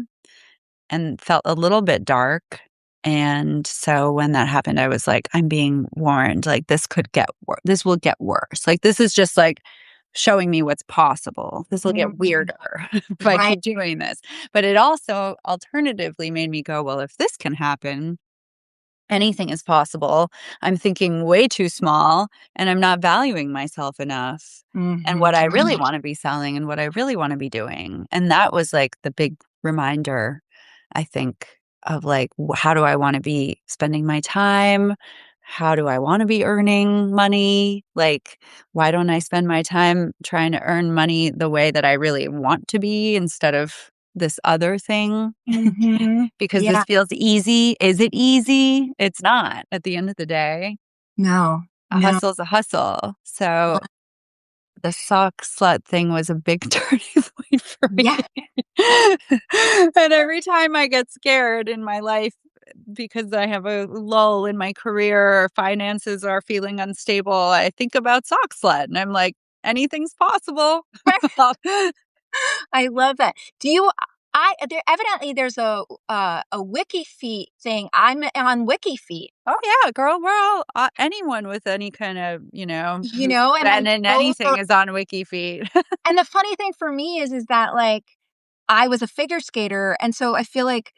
and felt a little bit dark. And so when that happened, I was like, I'm being warned, like this will get worse. Like this is just like showing me what's possible. This will get Mhm. weirder if I Right. keep doing this. But it also alternatively made me go, well, if this can happen, anything is possible. I'm thinking way too small and I'm not valuing myself enough and what I really Mhm. want to be selling and what I really want to be doing. And that was like the big reminder, I think, of like, how do I want to be spending my time? How do I want to be earning money? Like, why don't I spend my time trying to earn money the way that I really want to be instead of this other thing? Mhm. Because this Yeah. feels easy. Is it easy? It's not at the end of the day. No. A No. hustle's a hustle. So the sock slut thing was a big turning point for me. Yeah. And every time I get scared in my life because I have a lull in my career or finances are feeling unstable, I think about sock slut and I'm like, anything's possible. I love that. Do you I there evidently there's a Wiki Feet thing. I'm on Wiki Feet, Oh, yeah, girl, we're all anyone with any kind of, you know, and I and then go anything is on Wiki Feed. and the funny thing for me is that, like, I was a figure skater, and so I feel like,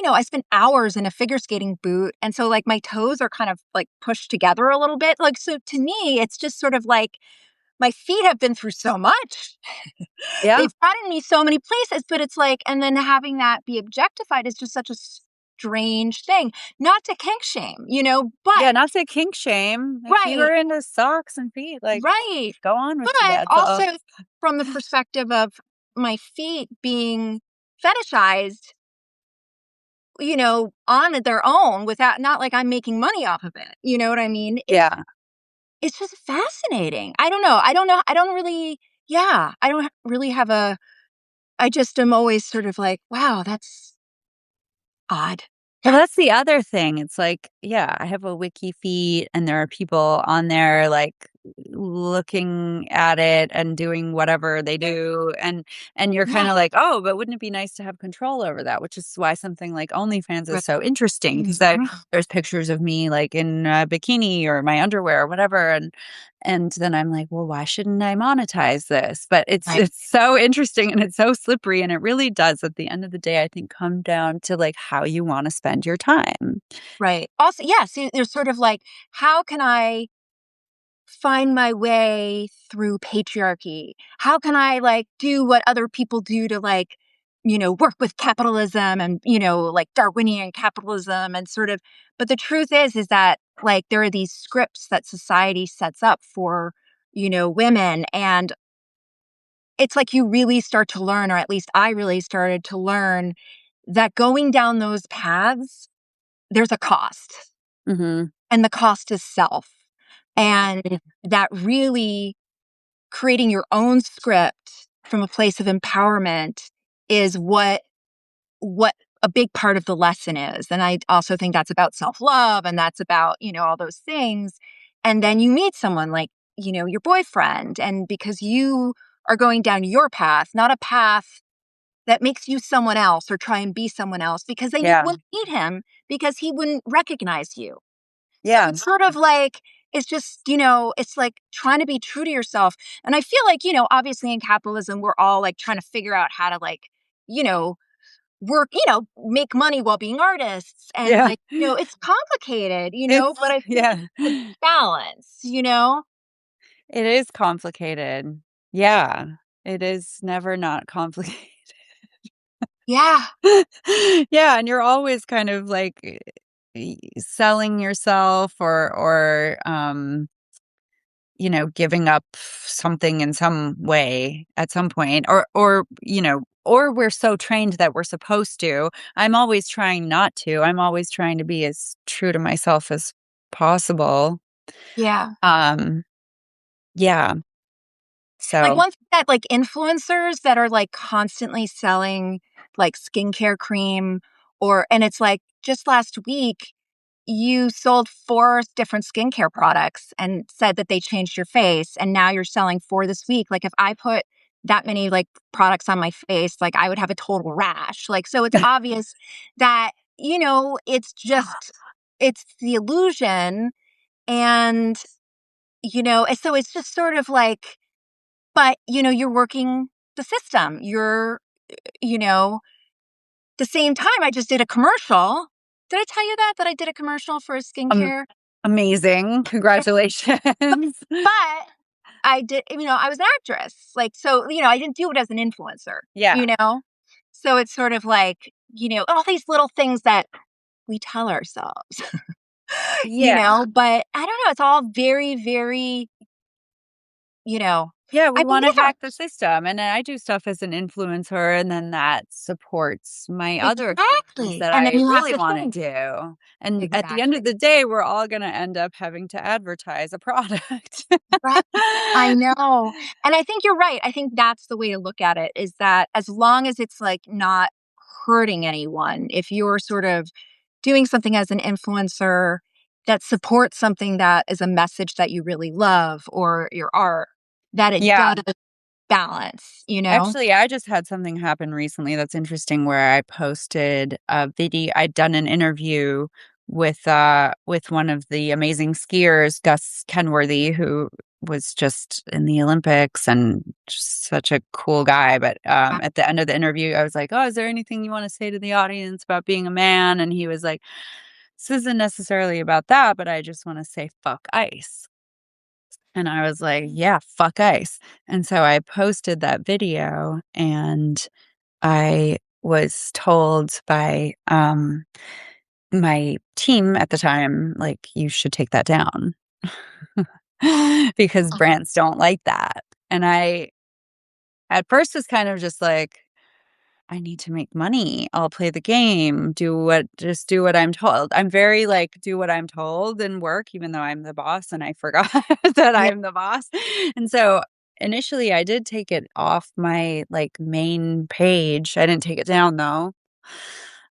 I spent hours in a figure skating boot, and so, like, my toes are kind of, like, pushed together a little bit, like, so to me, it's just sort of like my feet have been through so much. Yeah. They've gotten me so many places, but it's like and then having that be objectified is just such a strange thing. Not to kink shame, but Yeah, not to kink shame. If you right, are into socks and feet, like, right. go on with But that. also from the perspective of my feet being fetishized, on their own without not like I'm making money off of it. You know what I mean? Yeah. It's just fascinating. I don't know. I don't know. I don't really yeah, I don't really have a I just am always sort of like, wow, that's odd. Well, that's the other thing. It's like, yeah, I have a wiki feed and there are people on there like looking at it and doing whatever they do and you're kind Yeah. of like, "Oh, but wouldn't it be nice to have control over that?" Which is why something like OnlyFans is Right. so interesting because Mhm. there's pictures of me like in a bikini or my underwear or whatever and then I'm like, "Well, why shouldn't I monetize this?" But it's Right. it's so interesting and it's so slippery and it really does at the end of the day I think come down to like how you want to spend your time. Right. Also, yeah, see, there's sort of like, how can I find my way through patriarchy? How can I like do what other people do to like, work with capitalism and, like Darwinian capitalism and sort of but the truth is that like there are these scripts that society sets up for, women and it's like you really start to learn, or at least I really started to learn that going down those paths, there's a cost, Mhm. and the cost is self. And that really creating your own script from a place of empowerment is what a big part of the lesson is. And I also think that's about self-love and that's about, all those things. And then you meet someone like, your boyfriend and because you are going down your path, not a path that makes you someone else or try and be someone else because then you Yeah. wouldn't meet him because he wouldn't recognize you. So Yeah. it's sort of like it's just, it's like trying to be true to yourself. And I feel like, obviously in capitalism, we're all like trying to figure out how to like, you know, work, make money while being artists. And Yeah. like, it's complicated, It's but I think yeah. it's a balance. It is complicated. Yeah. It is never not complicated. Yeah. Yeah, and you're always kind of like selling yourself or giving up something in some way at some point or we're so trained that we're supposed to. I'm always trying not to. I'm always trying to be as true to myself as possible. Yeah. Um, yeah. Like, So one thing that, like, influencers that are, like, constantly selling, like, skincare cream and it's like, just last week, you sold 4 different skincare products and said that they changed your face, and now you're selling 4 this week. Like, if I put that many, like, products on my face, like, I would have a total rash. Like, so it's obvious that, it's just it's the illusion, and, and so it's just sort of like, but, you're working the system. You know, the same time I just did a commercial. Did I tell you that I did a commercial for a um, skincare? amazing. Congratulations. But I did, I was an actress. Like, so, I didn't do it as an influencer, you Yeah. know? So it's sort of like, all these little things that we tell ourselves, Yeah. but I don't know. It's all very, very, you know, Yeah, I we believe wanna our hack the system, and then I do stuff as an influencer, and then that supports my other things exactly. that And then I you have really to wanna think. do, and at the end of Exactly. the day, we're all gonna end up having to advertise a product. Right. I know. And I think you're right. I think that's the way to look at it, is that as long as it's like not hurting anyone, if you're sort of doing something as an influencer that supports something that is a message that you really love or your art, that it Yeah. does balance, you know? Actually, I just had something happen recently that's interesting where I posted a video. I'd done an interview with one of the amazing skiers, Gus Kenworthy, who was just in the Olympics and just such a cool guy. But at the end of the interview, I was like, "Oh, is there anything you want to say to the audience about being a man?" And he was like, "This isn't necessarily about that, but I just want to say fuck ice." And I was like, "Yeah, fuck ice." And so I posted that video, and I was told by, my team at the time, like, "You should take that down." Because Oh, brands don't like that. And I, at first, was kind of just like, I need to make money. I'll play the game, just do what I'm told. I'm very like, do what I'm told and work, even though I'm the boss and I forgot that yeah, I'm the boss. And so initially I did take it off my like main page. I didn't take it down though.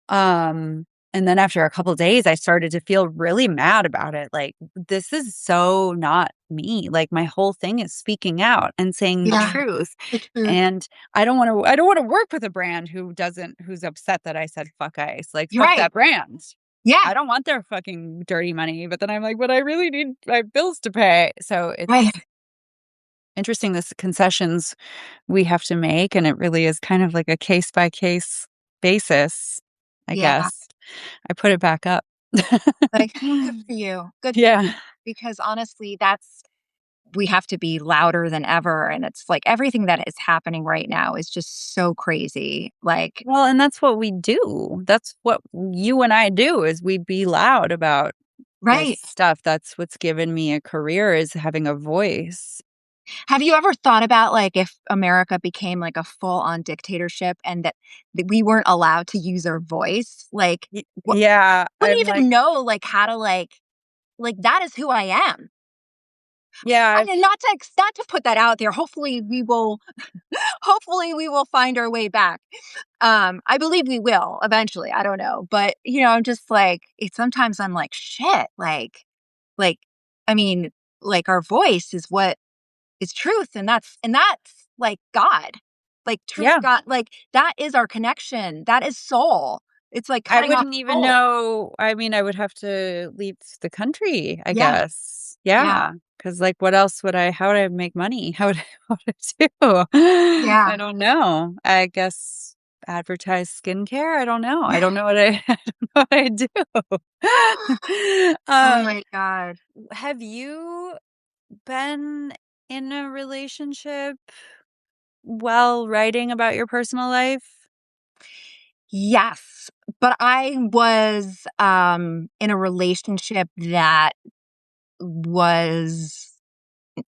Um, and then after a couple days, I started to feel really mad about it. Like, this is so not me. Like, my whole thing is speaking out and saying the yeah, truth. the truth. And I don't want to work with a brand who's upset that I said fuck ice. Like, You're fuck right. that brand. Yeah, I don't want their fucking dirty money. But then I'm like, but I really need my bills to pay. So it's right. interesting, this concessions we have to make, and it really is kind of like a case by case basis, I Yeah. guess. I put it back up. Like, good for you. Good for Yeah. you. Because honestly, we have to be louder than ever. And it's like everything that is happening right now is just so crazy. Like, Well, and that's what we do. That's what you and I do, is we be loud about this right. stuff. That's what's given me a career, is having a voice. Have you ever thought about like if America became like a full on dictatorship and that we weren't allowed to use our voice? Like, what Yeah, wouldn't I'm like, even know like how to like that is who I am. yeah, I mean, not to put that out there. Hopefully we will hopefully we will find our way back. I believe we will eventually. I don't know. But I'm just like sometimes I'm like, shit, like I mean, like our voice is what is truth, and that's like God. Like truth yeah. God, like that is our connection. That is soul. It's like I cutting off wouldn't even soul. know. I mean, I would have to leave the country, I Yeah. guess. Yeah. Yeah, because like, what else would I how would I make money? How would I what would I do? I Yeah. don't know. I guess advertise skincare? I don't know. I don't know what I I don't know what I do. Oh my God. Have you been in a relationship while writing about your personal life? Yes, but I was, in a relationship that was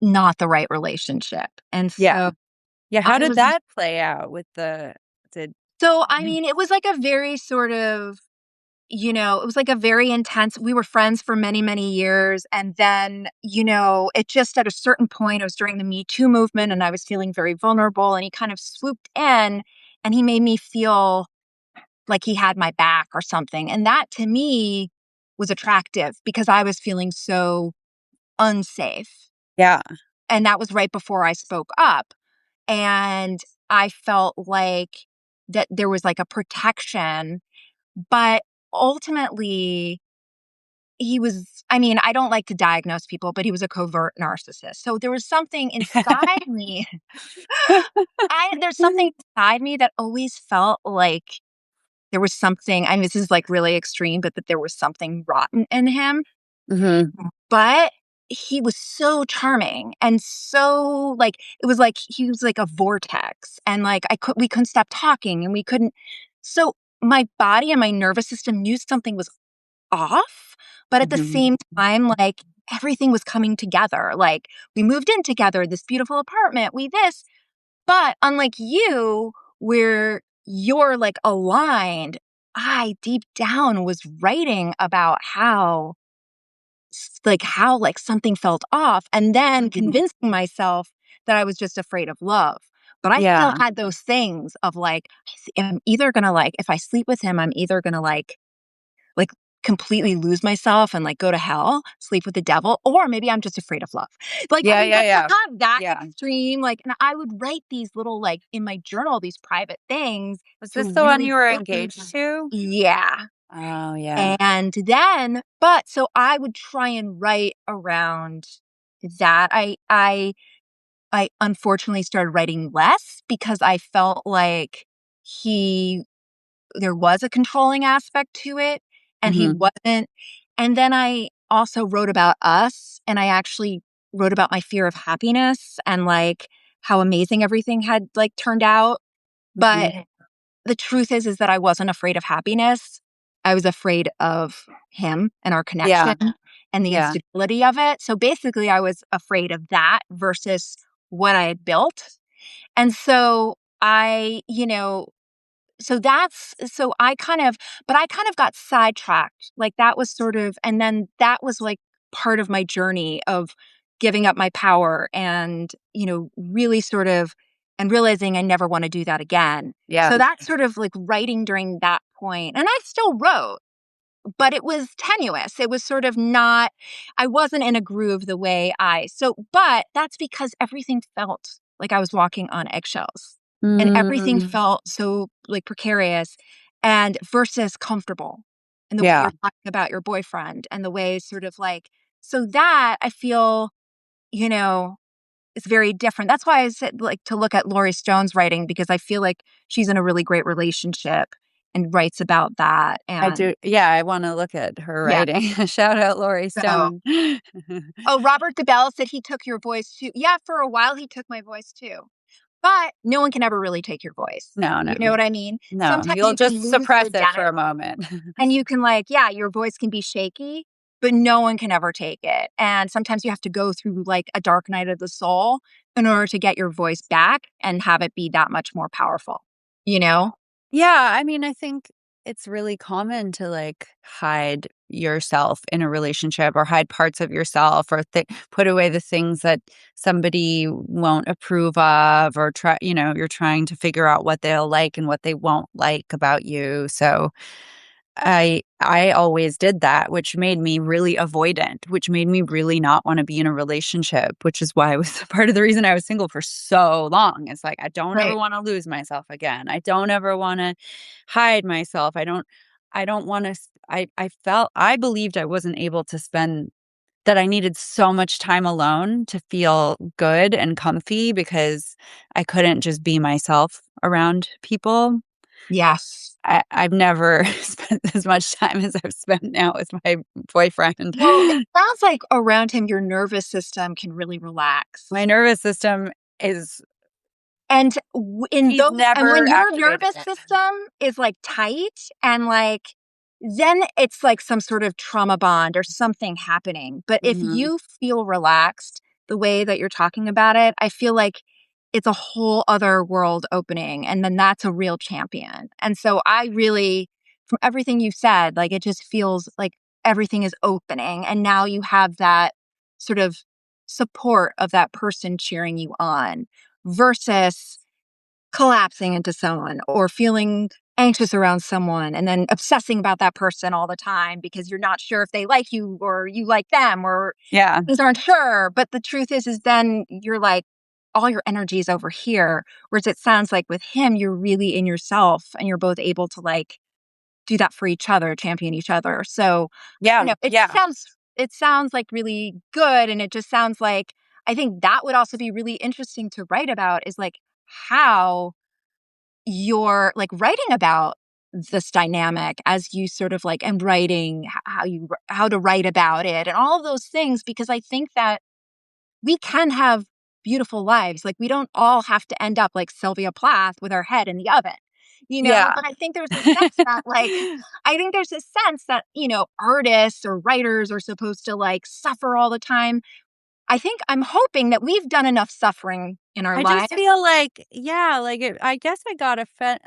not the right relationship, and Yeah. so Yeah, how I did was that play out with the did I mean, it was like a very sort of, it was like a very intense, we were friends for many, many years. And then, it just at a certain point, it was during the Me Too movement and I was feeling very vulnerable. And he kind of swooped in and he made me feel like he had my back or something. And that to me was attractive because I was feeling so unsafe. Yeah. And that was right before I spoke up. And I felt like that there was like a protection, but ultimately I mean, I don't like to diagnose people, but he was a covert narcissist. So there was something inside me. There's something inside me that always felt like there was something, I mean, this is like really extreme, but that there was something rotten in him. Mhm. But he was so charming and so like it was like he was like a vortex and like we couldn't stop talking and we couldn't so my body and my nervous system knew something was off, but at the Mhm. same time like everything was coming together. Like we moved in together, this beautiful apartment, but unlike you where you're like aligned, I deep down was writing about how like something felt off and then Mhm. convincing myself that I was just afraid of love. But I still Yeah. had those things of like, I'm either gonna like, if I sleep with him, I'm either gonna like completely lose myself and like go to hell, sleep with the devil, or maybe I'm just afraid of love. Like Yeah, I yeah, used to yeah. have that Yeah. extreme, like, and I would write these little like in my journal, these private things Was to this the one really you were put me. engaged to? Yeah. Oh, yeah. And then, but so I would try and write around that. I unfortunately started writing less because I felt like he there was a controlling aspect to it and he Mhm. wasn't. And then I also wrote about us and I actually wrote about my fear of happiness and like how amazing everything had like turned out. But Mhm. the truth is that I wasn't afraid of happiness. I was afraid of him and our connection Yeah. and the Yeah. instability of it. So basically, I was afraid of that versus what I had built. And so so I kind of got sidetracked. Like that was sort of, and then that was like part of my journey of giving up my power and, really sort of, and realizing I never want to do that again. Yeah. So that's sort of like writing during that point. And I still wrote, but it was tenuous. It was sort of not, I wasn't in a groove the way but that's because everything felt like I was walking on eggshells and everything Mm. felt so like precarious and versus comfortable. And the way Yeah. you're talking about your boyfriend and the way sort of like, so that I feel, you know, is very different. That's why I said like to look at Laurie Stone's writing because I feel like she's in a really great relationship and writes about that. I And do yeah, I wanna look at her yeah. writing. Shout out Laurie So, Stone. oh, Robert DeBell said he took your voice too. Yeah, for a while he took my voice too. But no one can ever really take your voice. No, no. You know what I mean? No, Sometimes you'll you can just lose your suppress it for identity a moment. and you can like, yeah, your voice can be shaky, but no one can ever take it. And sometimes you have to go through like a dark night of the soul in order to get your voice back and have it be that much more powerful, you know? Yeah, I mean, I think it's really common to, like, hide yourself in a relationship or hide parts of yourself or put away the things that somebody won't approve of or you're trying to figure out what they'll like and what they won't like about you, so I always did that, which made me really avoidant, which made me really not wanna be in a relationship, which is why I was part of the reason I was single for so long. It's like, I don't ever Right. wanna lose myself again. I don't ever wanna hide myself. I don't wanna I believed I wasn't able to spend that I needed so much time alone to feel good and comfy because I couldn't just be myself around people. Yes. I've never spent as much time as I've spent now with my boyfriend. Well, it sounds like around him, your nervous system can really My relax. nervous system is And he's when never your activated nervous it. system is like tight and like, then it's like some sort of trauma bond or something happening. But if Mhm. you feel relaxed the way that you're talking about it, I feel like it's a whole other world opening. And then that's a real champion. And so I really, from everything you've said, like it just feels like everything is opening. And now you have that sort of support of that person cheering you on versus collapsing into someone or feeling anxious around someone and then obsessing about that person all the time because you're not sure if they like you or you like them or Yeah. things aren't sure. But the truth is then you're like, all your energy is over here. Whereas it sounds like with him, you're really in yourself and you're both able to like do that for each other, champion each other. So I don't Yeah. know. Yeah. It sounds like really good. And it just sounds like I think that would also be really interesting to write about is like how you're like writing about this dynamic as you sort of like and writing how to write about it and all of those things because I think that we can have beautiful lives. Like we don't all have to end up like Sylvia Plath with our head in the oven, you know? Yeah. But I think there's a sense that like, I think there's a sense that, artists or writers are supposed to like suffer all the time. I think I'm hoping that we've done enough suffering in our I just lives. feel like, yeah, like I guess I got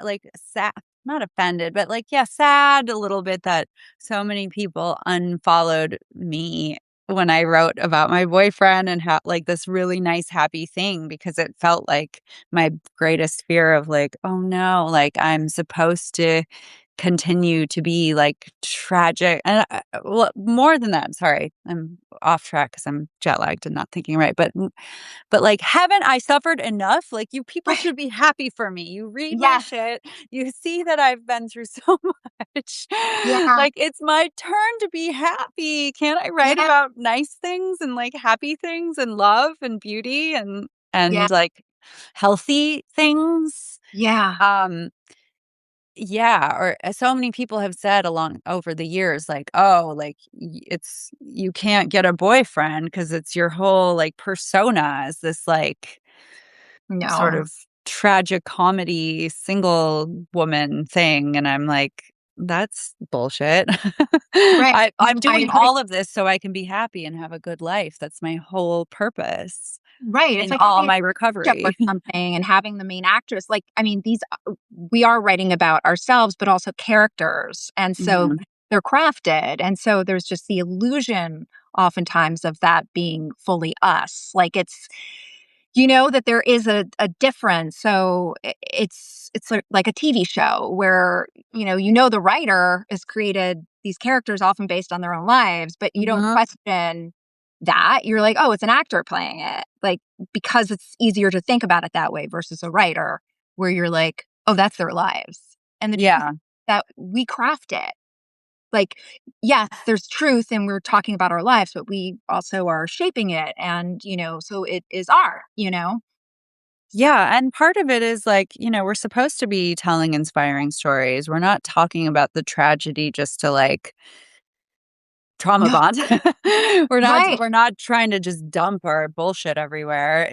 like sad, not offended, but like, yeah, sad a little bit that so many people unfollowed me when I wrote about my boyfriend and how like this really nice, happy thing because it felt like my greatest fear of like, oh no, like I'm supposed to continue to be like tragic and well, more than that. Sorry, I'm off track because I'm jet lagged and not thinking right, but, like, haven't I suffered enough? Like, you people Right. should be happy for me. You read my Yes. shit, you see that I've been through so much. Yeah. Like, it's my turn to be happy. Can't I write Yeah. about nice things and, like, happy things and love and beauty Yeah. like, healthy things? Yeah. Um, yeah, or so many people have said along over the years, like, "Oh, like, it's you can't get a boyfriend because it's your whole, like, persona is this, like, sort No. of tragic comedy single woman thing," and I'm like, "That's bullshit." Right. I'm I doing agree. all of this so I can be happy and have a good life. That's my whole purpose Right. It's in like all having a my catchup or recovery. something and having the main actress. Like, I mean, we are writing about ourselves, but also characters. And so Mhm. they're crafted. And so there's just the illusion oftentimes of that being fully us. Like that there is a difference. So it's like a TV show where, the writer has created these characters often based on their own lives, but you don't Mhm. question that. You're like, oh, it's an actor playing it. Like, because it's easier to think about it that way versus a writer where you're like, oh, that's their lives. And the truth Yeah. that we craft it. Like, yes, there's truth and we're talking about our lives, but we also are shaping it. And, so it is art. Yeah, and part of it is like, we're supposed to be telling inspiring stories. We're not talking about the tragedy just to like trauma No, bond. we're not right. we're not trying to just dump our bullshit everywhere.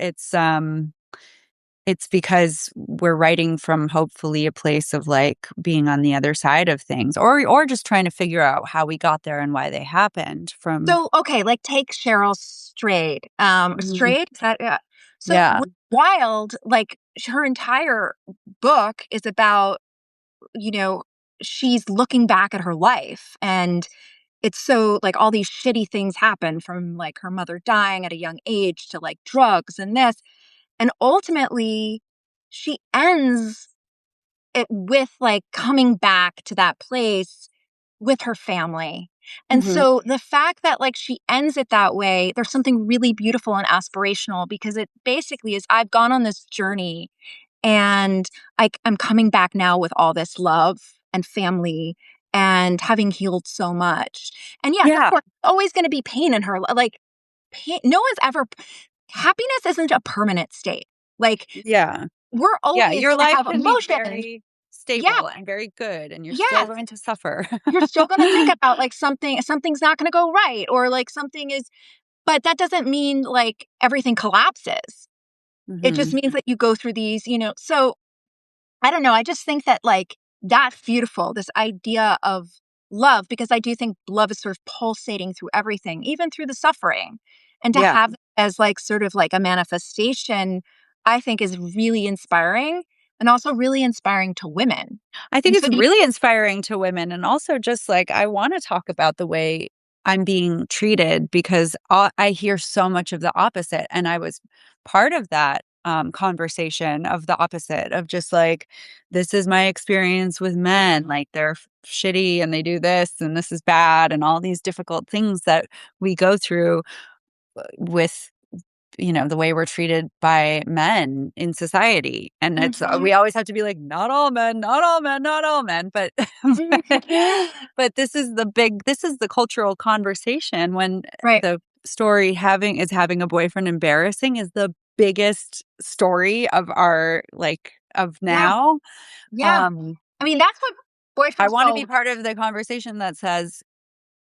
It's because we're writing from hopefully a place of like being on the other side of things or just trying to figure out how we got there and why they happened from So, okay, like take Cheryl Strayed. Mhm. Strayed? Is that, yeah. So, Yeah. Wild, like her entire book is about, you know, she's looking back at her life. And it's so like all these shitty things happen from like her mother dying at a young age to like drugs and this. And ultimately, she ends it with like coming back to that place with her family. And Mhm. so the fact that like she ends it that way, there's something really beautiful and aspirational because it basically is I've gone on this journey and I'm coming back now with all this love and family and having healed so much. And yes, of Yeah. course, always going to be pain in her. Like, pain, no one's ever, happiness isn't a permanent state. Like, Yeah. we're Yeah, always your going to life have can be emotions. very Yeah, stable and very good, and you're still yes. going to suffer. You're still going to think about like something's not going to go right or like something is, but that doesn't mean like everything collapses. It just Mhm. means that you go through these. So I don't know. I just think that like that's beautiful, this idea of love, because I do think love is sort of pulsating through everything, even through the suffering. And to Yeah. have it as like sort of like a manifestation, I think is really inspiring. and also really inspiring to women. I think And it's so do you really inspiring to women, and also just, like, I wanna talk about the way I'm being treated because I hear so much of the opposite, and I was part of that, conversation of the opposite, of just, like, "This is my experience with men, like, they're shitty and they do this, and this is bad," and all these difficult things that we go through, with the way we're treated by men in society. And it's Mhm, we always have to be like, not all men, not all men, not all men. But but, mhm. but this is the cultural conversation when Right. the story having a boyfriend embarrassing is the biggest story of our of Yeah, now. yeah. Um I mean, that's what I boyfriends want to be call part of the conversation that says,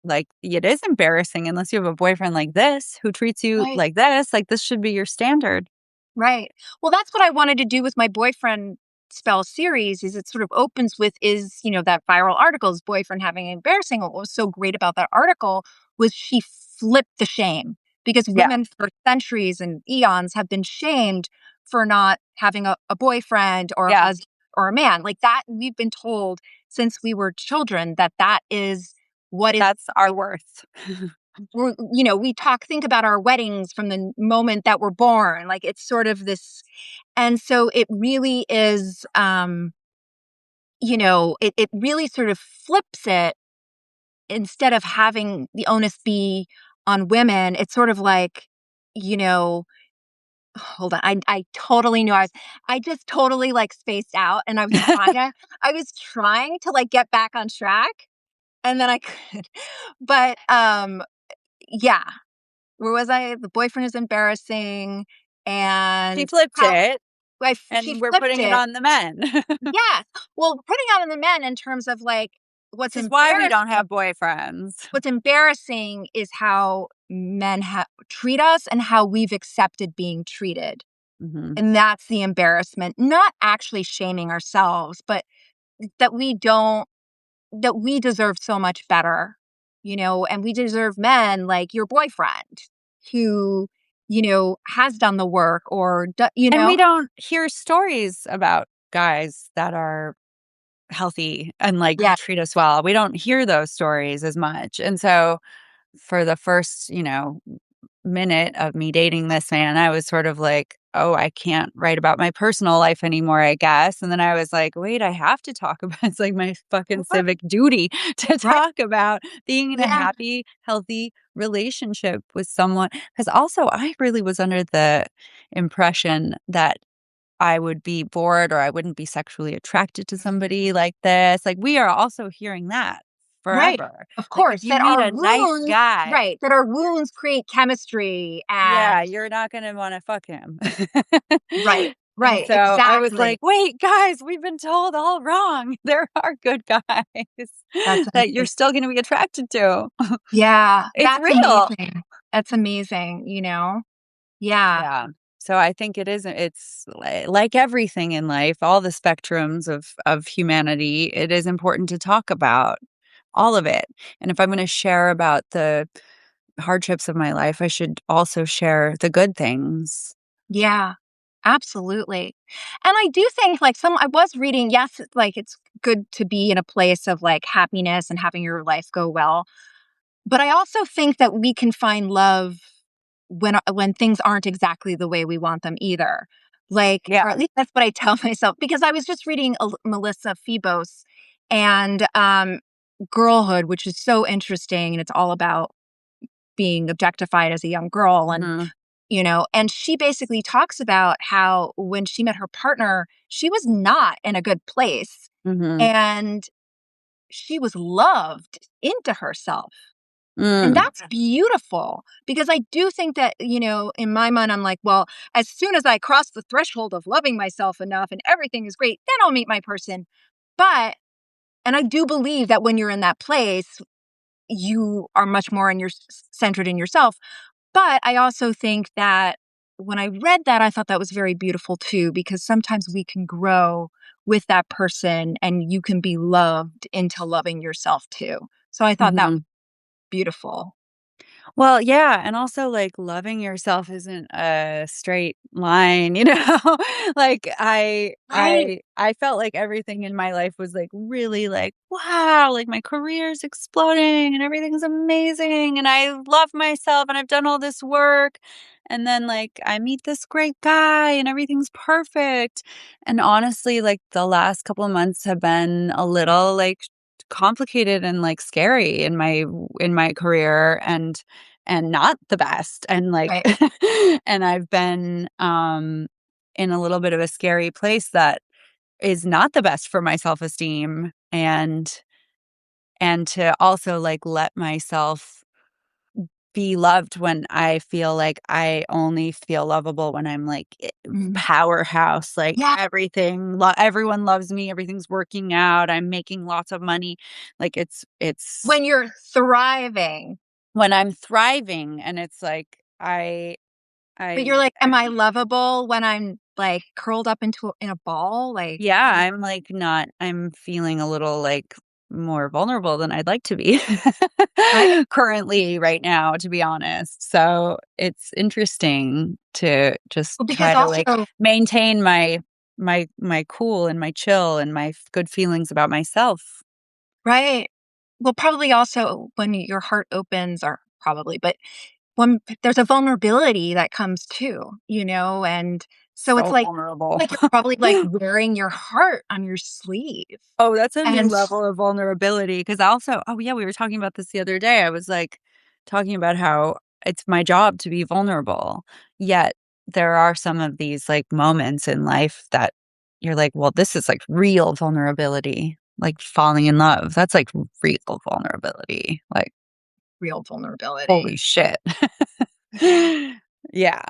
like, it is embarrassing unless you have a boyfriend like this who treats you right. like this, like, this should be your standard. Right. Well, that's what I wanted to do with my boyfriend spell series is it sort of opens with that viral article, his boyfriend having an embarrassing. What was so great about that article was she flipped the shame because Yeah, women for centuries and eons have been shamed for not having a boyfriend or a yeah, husband or a man. Like that, we've been told since we were children that that is what is that's our worth. we think about our weddings from the moment that we're born. Like it's sort of this, and so it really is, it really sort of flips it instead of having the onus be on women. It's sort of like, you know, hold on. I totally knew I just totally like spaced out and I was trying to like get back on track and then I could, but, yeah. Where was I? The boyfriend is embarrassing, She and flipped how it, she and we're flipped putting it it. on the men. Yes. Well, putting on the men in terms of, like, what's This is why we don't embarrassing have boyfriends. is how men treat us and how we've accepted being treated, Mhm. and that's the embarrassment, not actually shaming ourselves, but that we don't that we deserve so much better, and we deserve men like your boyfriend who, has done the work or, And we don't hear stories about guys that are healthy and, like, Yeah, treat us well. We don't hear those stories as much, and so for the first, minute of me dating this man, I was sort of like, "Oh, I can't write about my personal life anymore, I guess." And then I was like, "Wait, I have to talk about it's like my fucking right, civic duty to right. talk about being in a Yeah, happy, healthy relationship with someone." Because also I really was under the impression that I would be bored or I wouldn't be sexually attracted to somebody like this. Like, we are also hearing that right. forever. Of Like, if course, you meet a nice guy, that our wounds create chemistry yeah, and you're not gonna wanna fuck him. right, And right, so I was like, exactly. "Wait, guys, we've been told all wrong. There are good guys That's that you're amazing. still gonna be attracted to." Yeah, It's that's real. amazing. That's amazing. Yeah, Yeah. So I think it's like everything in life, all the spectrums of humanity, it is important to talk about all of it. And if I'm gonna share about the hardships of my life, I should also share the good things. yeah, absolutely. And I do think, like, I was reading, yes, like, it's good to be in a place of, like, happiness and having your life go well, but I also think that we can find love when things aren't exactly the way we want them either. Like, or Yeah. at least that's what I tell myself, because I was just reading Melissa Febos and, Girlhood, which is so interesting, and it's all about being objectified as a young girl, and Mhm. and she basically talks about how when she met her partner, she was not in a good place Mhm. and she was loved into herself. And Mm. that's beautiful because I do think that, in my mind, I'm like, well, as soon as I cross the threshold of loving myself enough and everything is great, then I'll meet my person. But, and I do believe that when you're in that place, you are much more centered in yourself. But I also think that when I read that, I thought that was very beautiful too, because sometimes we can grow with that person and you can be loved into loving yourself too. So I thought that was Mhm. beautiful. Well, yeah, and also, like, loving yourself isn't a straight line, you know? Like, Right. I felt like everything in my life was, like, really, like, "Wow," like, my career's exploding and everything's amazing, and I love myself, and I've done all this work, and then, like, I meet this great guy, and everything's perfect, and honestly, like, the last couple of months have been a little, like, complicated and, like, scary in my career, and not the best, and, like Right. and I've been, in a little bit of a scary place that is not the best for my self-esteem, and to also, like, let myself be loved when I feel like I only feel lovable when I'm, like, Mm. powerhouse, like, Yeah. everyone loves me, everything's working out, I'm making lots of money, like, it's When you're thriving, when I'm thriving, and it's like, but you're I like, "Am I lovable when I'm, like, curled up in a ball?" Like, yeah, I'm, like, not I'm feeling a little, like, more vulnerable than I'd like to be right? currently right now, to be honest. So, it's interesting to just Well, because try to, like, also maintain my cool and my chill and my good feelings about myself. right. Well, probably also when your heart opens or probably, but when there's a vulnerability that comes too, and so it's So vulnerable. like you're probably, like, wearing your heart on your sleeve. Oh, that's a new And level of vulnerability. Because also oh, yeah, we were talking about this the other day. I was, like, talking about how it's my job to be vulnerable, yet there are some of these, like, moments in life that you're like, "Well, this is, like, real vulnerability." Like, falling in love, that's, like, real vulnerability. Like, real vulnerability. holy shit. Yeah. Yeah.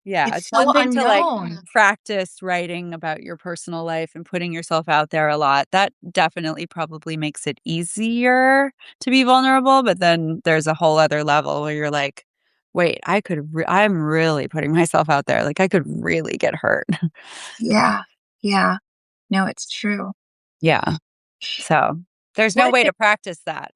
Yeah, It's it's so one thing to, like, unknown. practice writing about your personal life and putting yourself out there a lot. That definitely probably makes it easier to be vulnerable, but then there's a whole other level where you're like, "Wait, I'm really putting myself out there, like, I could really get hurt." Yeah. Yeah. No, it's true. Yeah, so, there's What no I way to think practice that.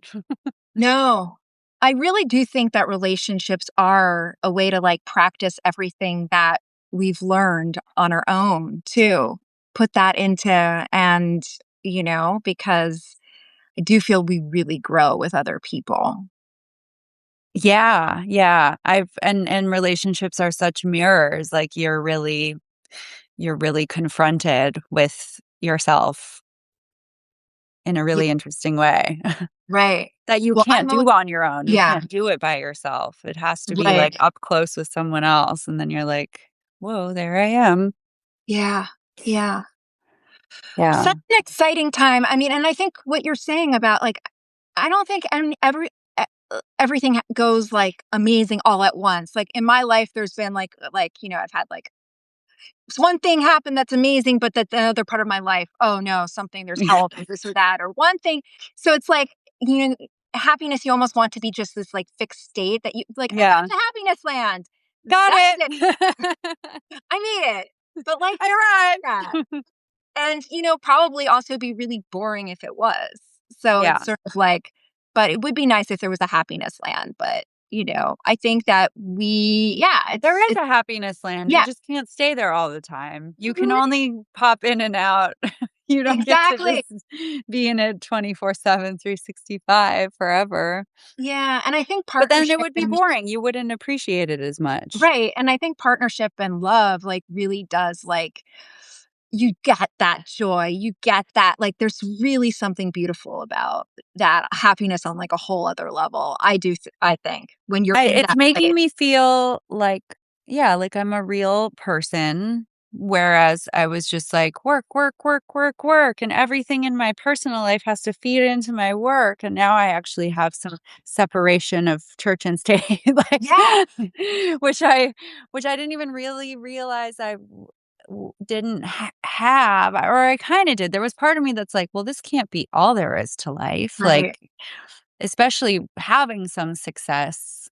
No. I really do think that relationships are a way to, like, practice everything that we've learned on our own too. Put that into because I do feel we really grow with other people. Yeah, yeah, and relationships are such mirrors, like, you're really confronted with yourself in a Yeah, really interesting way right. that you Well, can't do on your own. You yeah, can't do it by yourself. It has to be, right. like, up close with someone else, and then you're like, "Whoa, there I am." Yeah, yeah. Yeah. Such an exciting time. I mean, and I think what you're saying about, like, I don't think everything goes, like, amazing all at once. Like, in my life, there's been, I've had, like, one thing happen that's amazing, but that the other part of my life, oh no, there's health or this or that, or one thing. So it's like, you know, happiness, you almost want to be just this, like, fixed state that you, like, I got Yeah. to happiness land. Got That's it. it. I made it. But life is I that. arrived. And, probably also be really boring if it was. So Yeah. it's sort of like, but it would be nice if there was a happiness land. But, I think that yeah, There is a happiness land, you yeah, just can't stay there all the time. You can mhm, only pop in and out. You don't get to exactly. just be in it 24/7, 365 forever. Yeah. And I think But then it partnership would be boring, you wouldn't appreciate it as much. right. And I think partnership and love, like, really does, like, you get that joy. You get that. Like, there's really something beautiful about that happiness on, like, a whole other level. I think when you're in It's that making place. me feel like yeah, like I'm a real person, whereas I was just like, "Work, work, work, work, work," and everything in my personal life has to feed into my work, and now I actually have some separation of church and state, like, Yeah. which I which I didn't even really realize I didn't have, or I kinda did. There was part of me that's like, "Well, this can't be all there is to life," Right. like, especially having some success.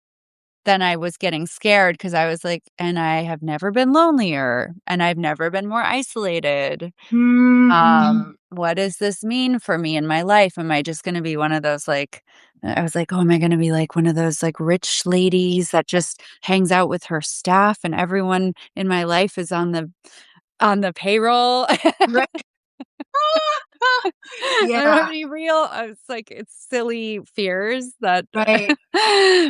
then I was getting scared because I was like, "And I have never been lonelier, and I've never been more isolated. Mm. What does this mean for me in my life? Am I just gonna be one of those, like" I was like, "Oh, am I gonna be like one of those, like, rich ladies that just hangs out with her staff and everyone in my life is on the payroll?" Right. I don't have Yeah, any real it's like, it's silly fears that right.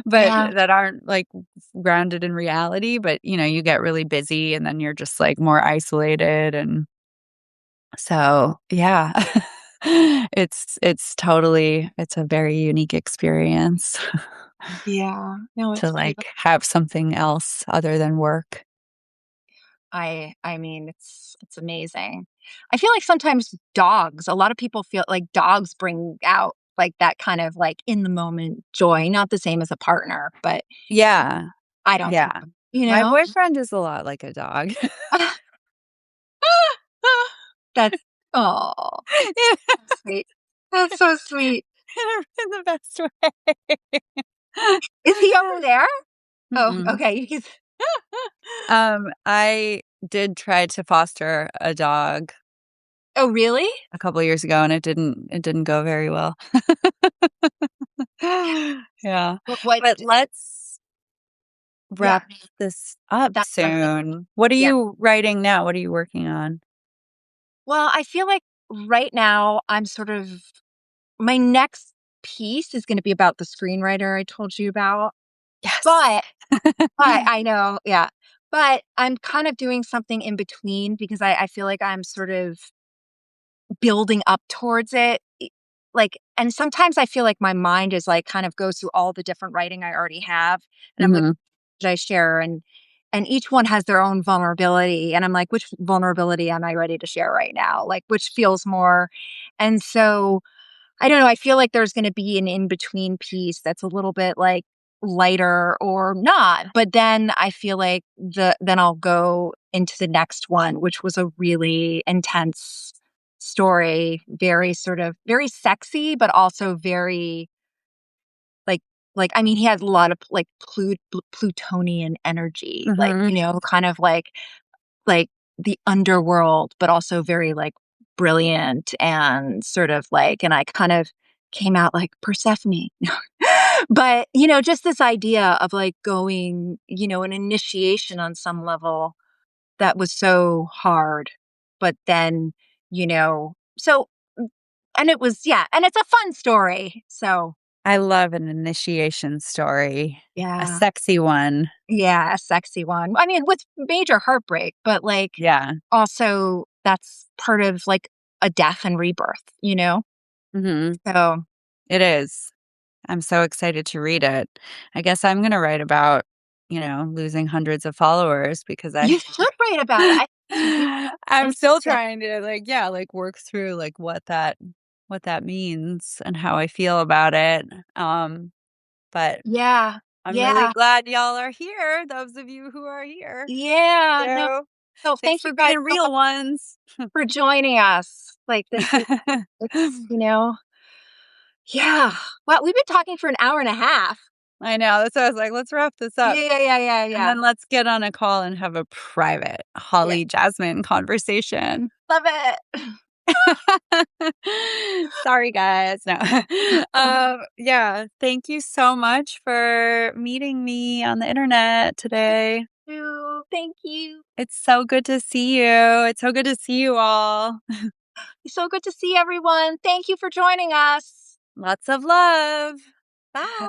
but Yeah, that aren't, like, grounded in reality, but, you get really busy and then you're just, like, more isolated, and so, yeah. It's a very unique experience yeah. No, to, it's like, beautiful. have something else other than work. I mean, it's amazing. I feel like sometimes a lot of people feel like dogs bring out, like, that kind of, like, in the moment joy, not the same as a partner, but Yeah, I don't think yeah. so, My boyfriend is a lot like a dog. That's oh, sweet. That's so sweet. In the best way. Is he over there? Oh, Mm-mm. okay, he's I did try to foster a dog Oh, really? a couple years ago, and it didn't go very well. Yeah, What but let's yeah, wrap this up that's perfect. soon. What are Yeah. you writing now? What are you working on? Well, I feel like right now I'm sort of my next piece is gonna be about the screenwriter I told you about, Yes. but I know, yeah. But I'm kind of doing something in between because I feel like I'm sort of building up towards it. Like, and sometimes I feel like my mind is like kind of goes through all the different writing I already have. And I'm like, Mhm, should I share? And each one has their own vulnerability. And I'm like, which vulnerability am I ready to share right now? Like which feels more. And so I don't know, I feel like there's gonna be an in-between piece that's a little bit, like, lighter or not, but then I feel like then I'll go into the next one, which was a really intense story, very sort of very sexy, but also very, like I mean, he has a lot of, like, Plutonian energy, like, mhm. kind of like the underworld, but also very like brilliant and sort of like, and I kind of came out like Persephone. But, just this idea of like going, an initiation on some level that was so hard. But then, so, and it was, yeah, and it's a fun story. So, I love an initiation story, a yeah, sexy one. yeah, a sexy one. I mean, with major heartbreak, but like, Yeah, also, that's part of, like, a death and rebirth, you know? mhm. So It is. I'm so excited to read it. I guess I'm gonna write about, losing hundreds of followers because I you should write about it. I think it's really I'm still interesting. trying to, like, yeah, like, work through, like, what that means and how I feel about it, but Yeah. I'm really Yeah. glad y'all are here, those of you who are here. Yeah. No, So, so thanks thank you for guys being so much real ones. for joining us. Like, this is it's, yeah. Well, we've been talking for an hour and a half. I know, that's why I was like, "Let's wrap this up, Yeah, yeah, yeah, yeah, and yeah. then let's get on a call and have a private Yeah. Holly Jasmine conversation." Love it. Sorry, guys. No. Yeah, thank you so much for meeting me on the internet today. Thank you. It's so good to see you. It's so good to see you all. So good to see everyone. Thank you for joining us. Lots of love. Bye.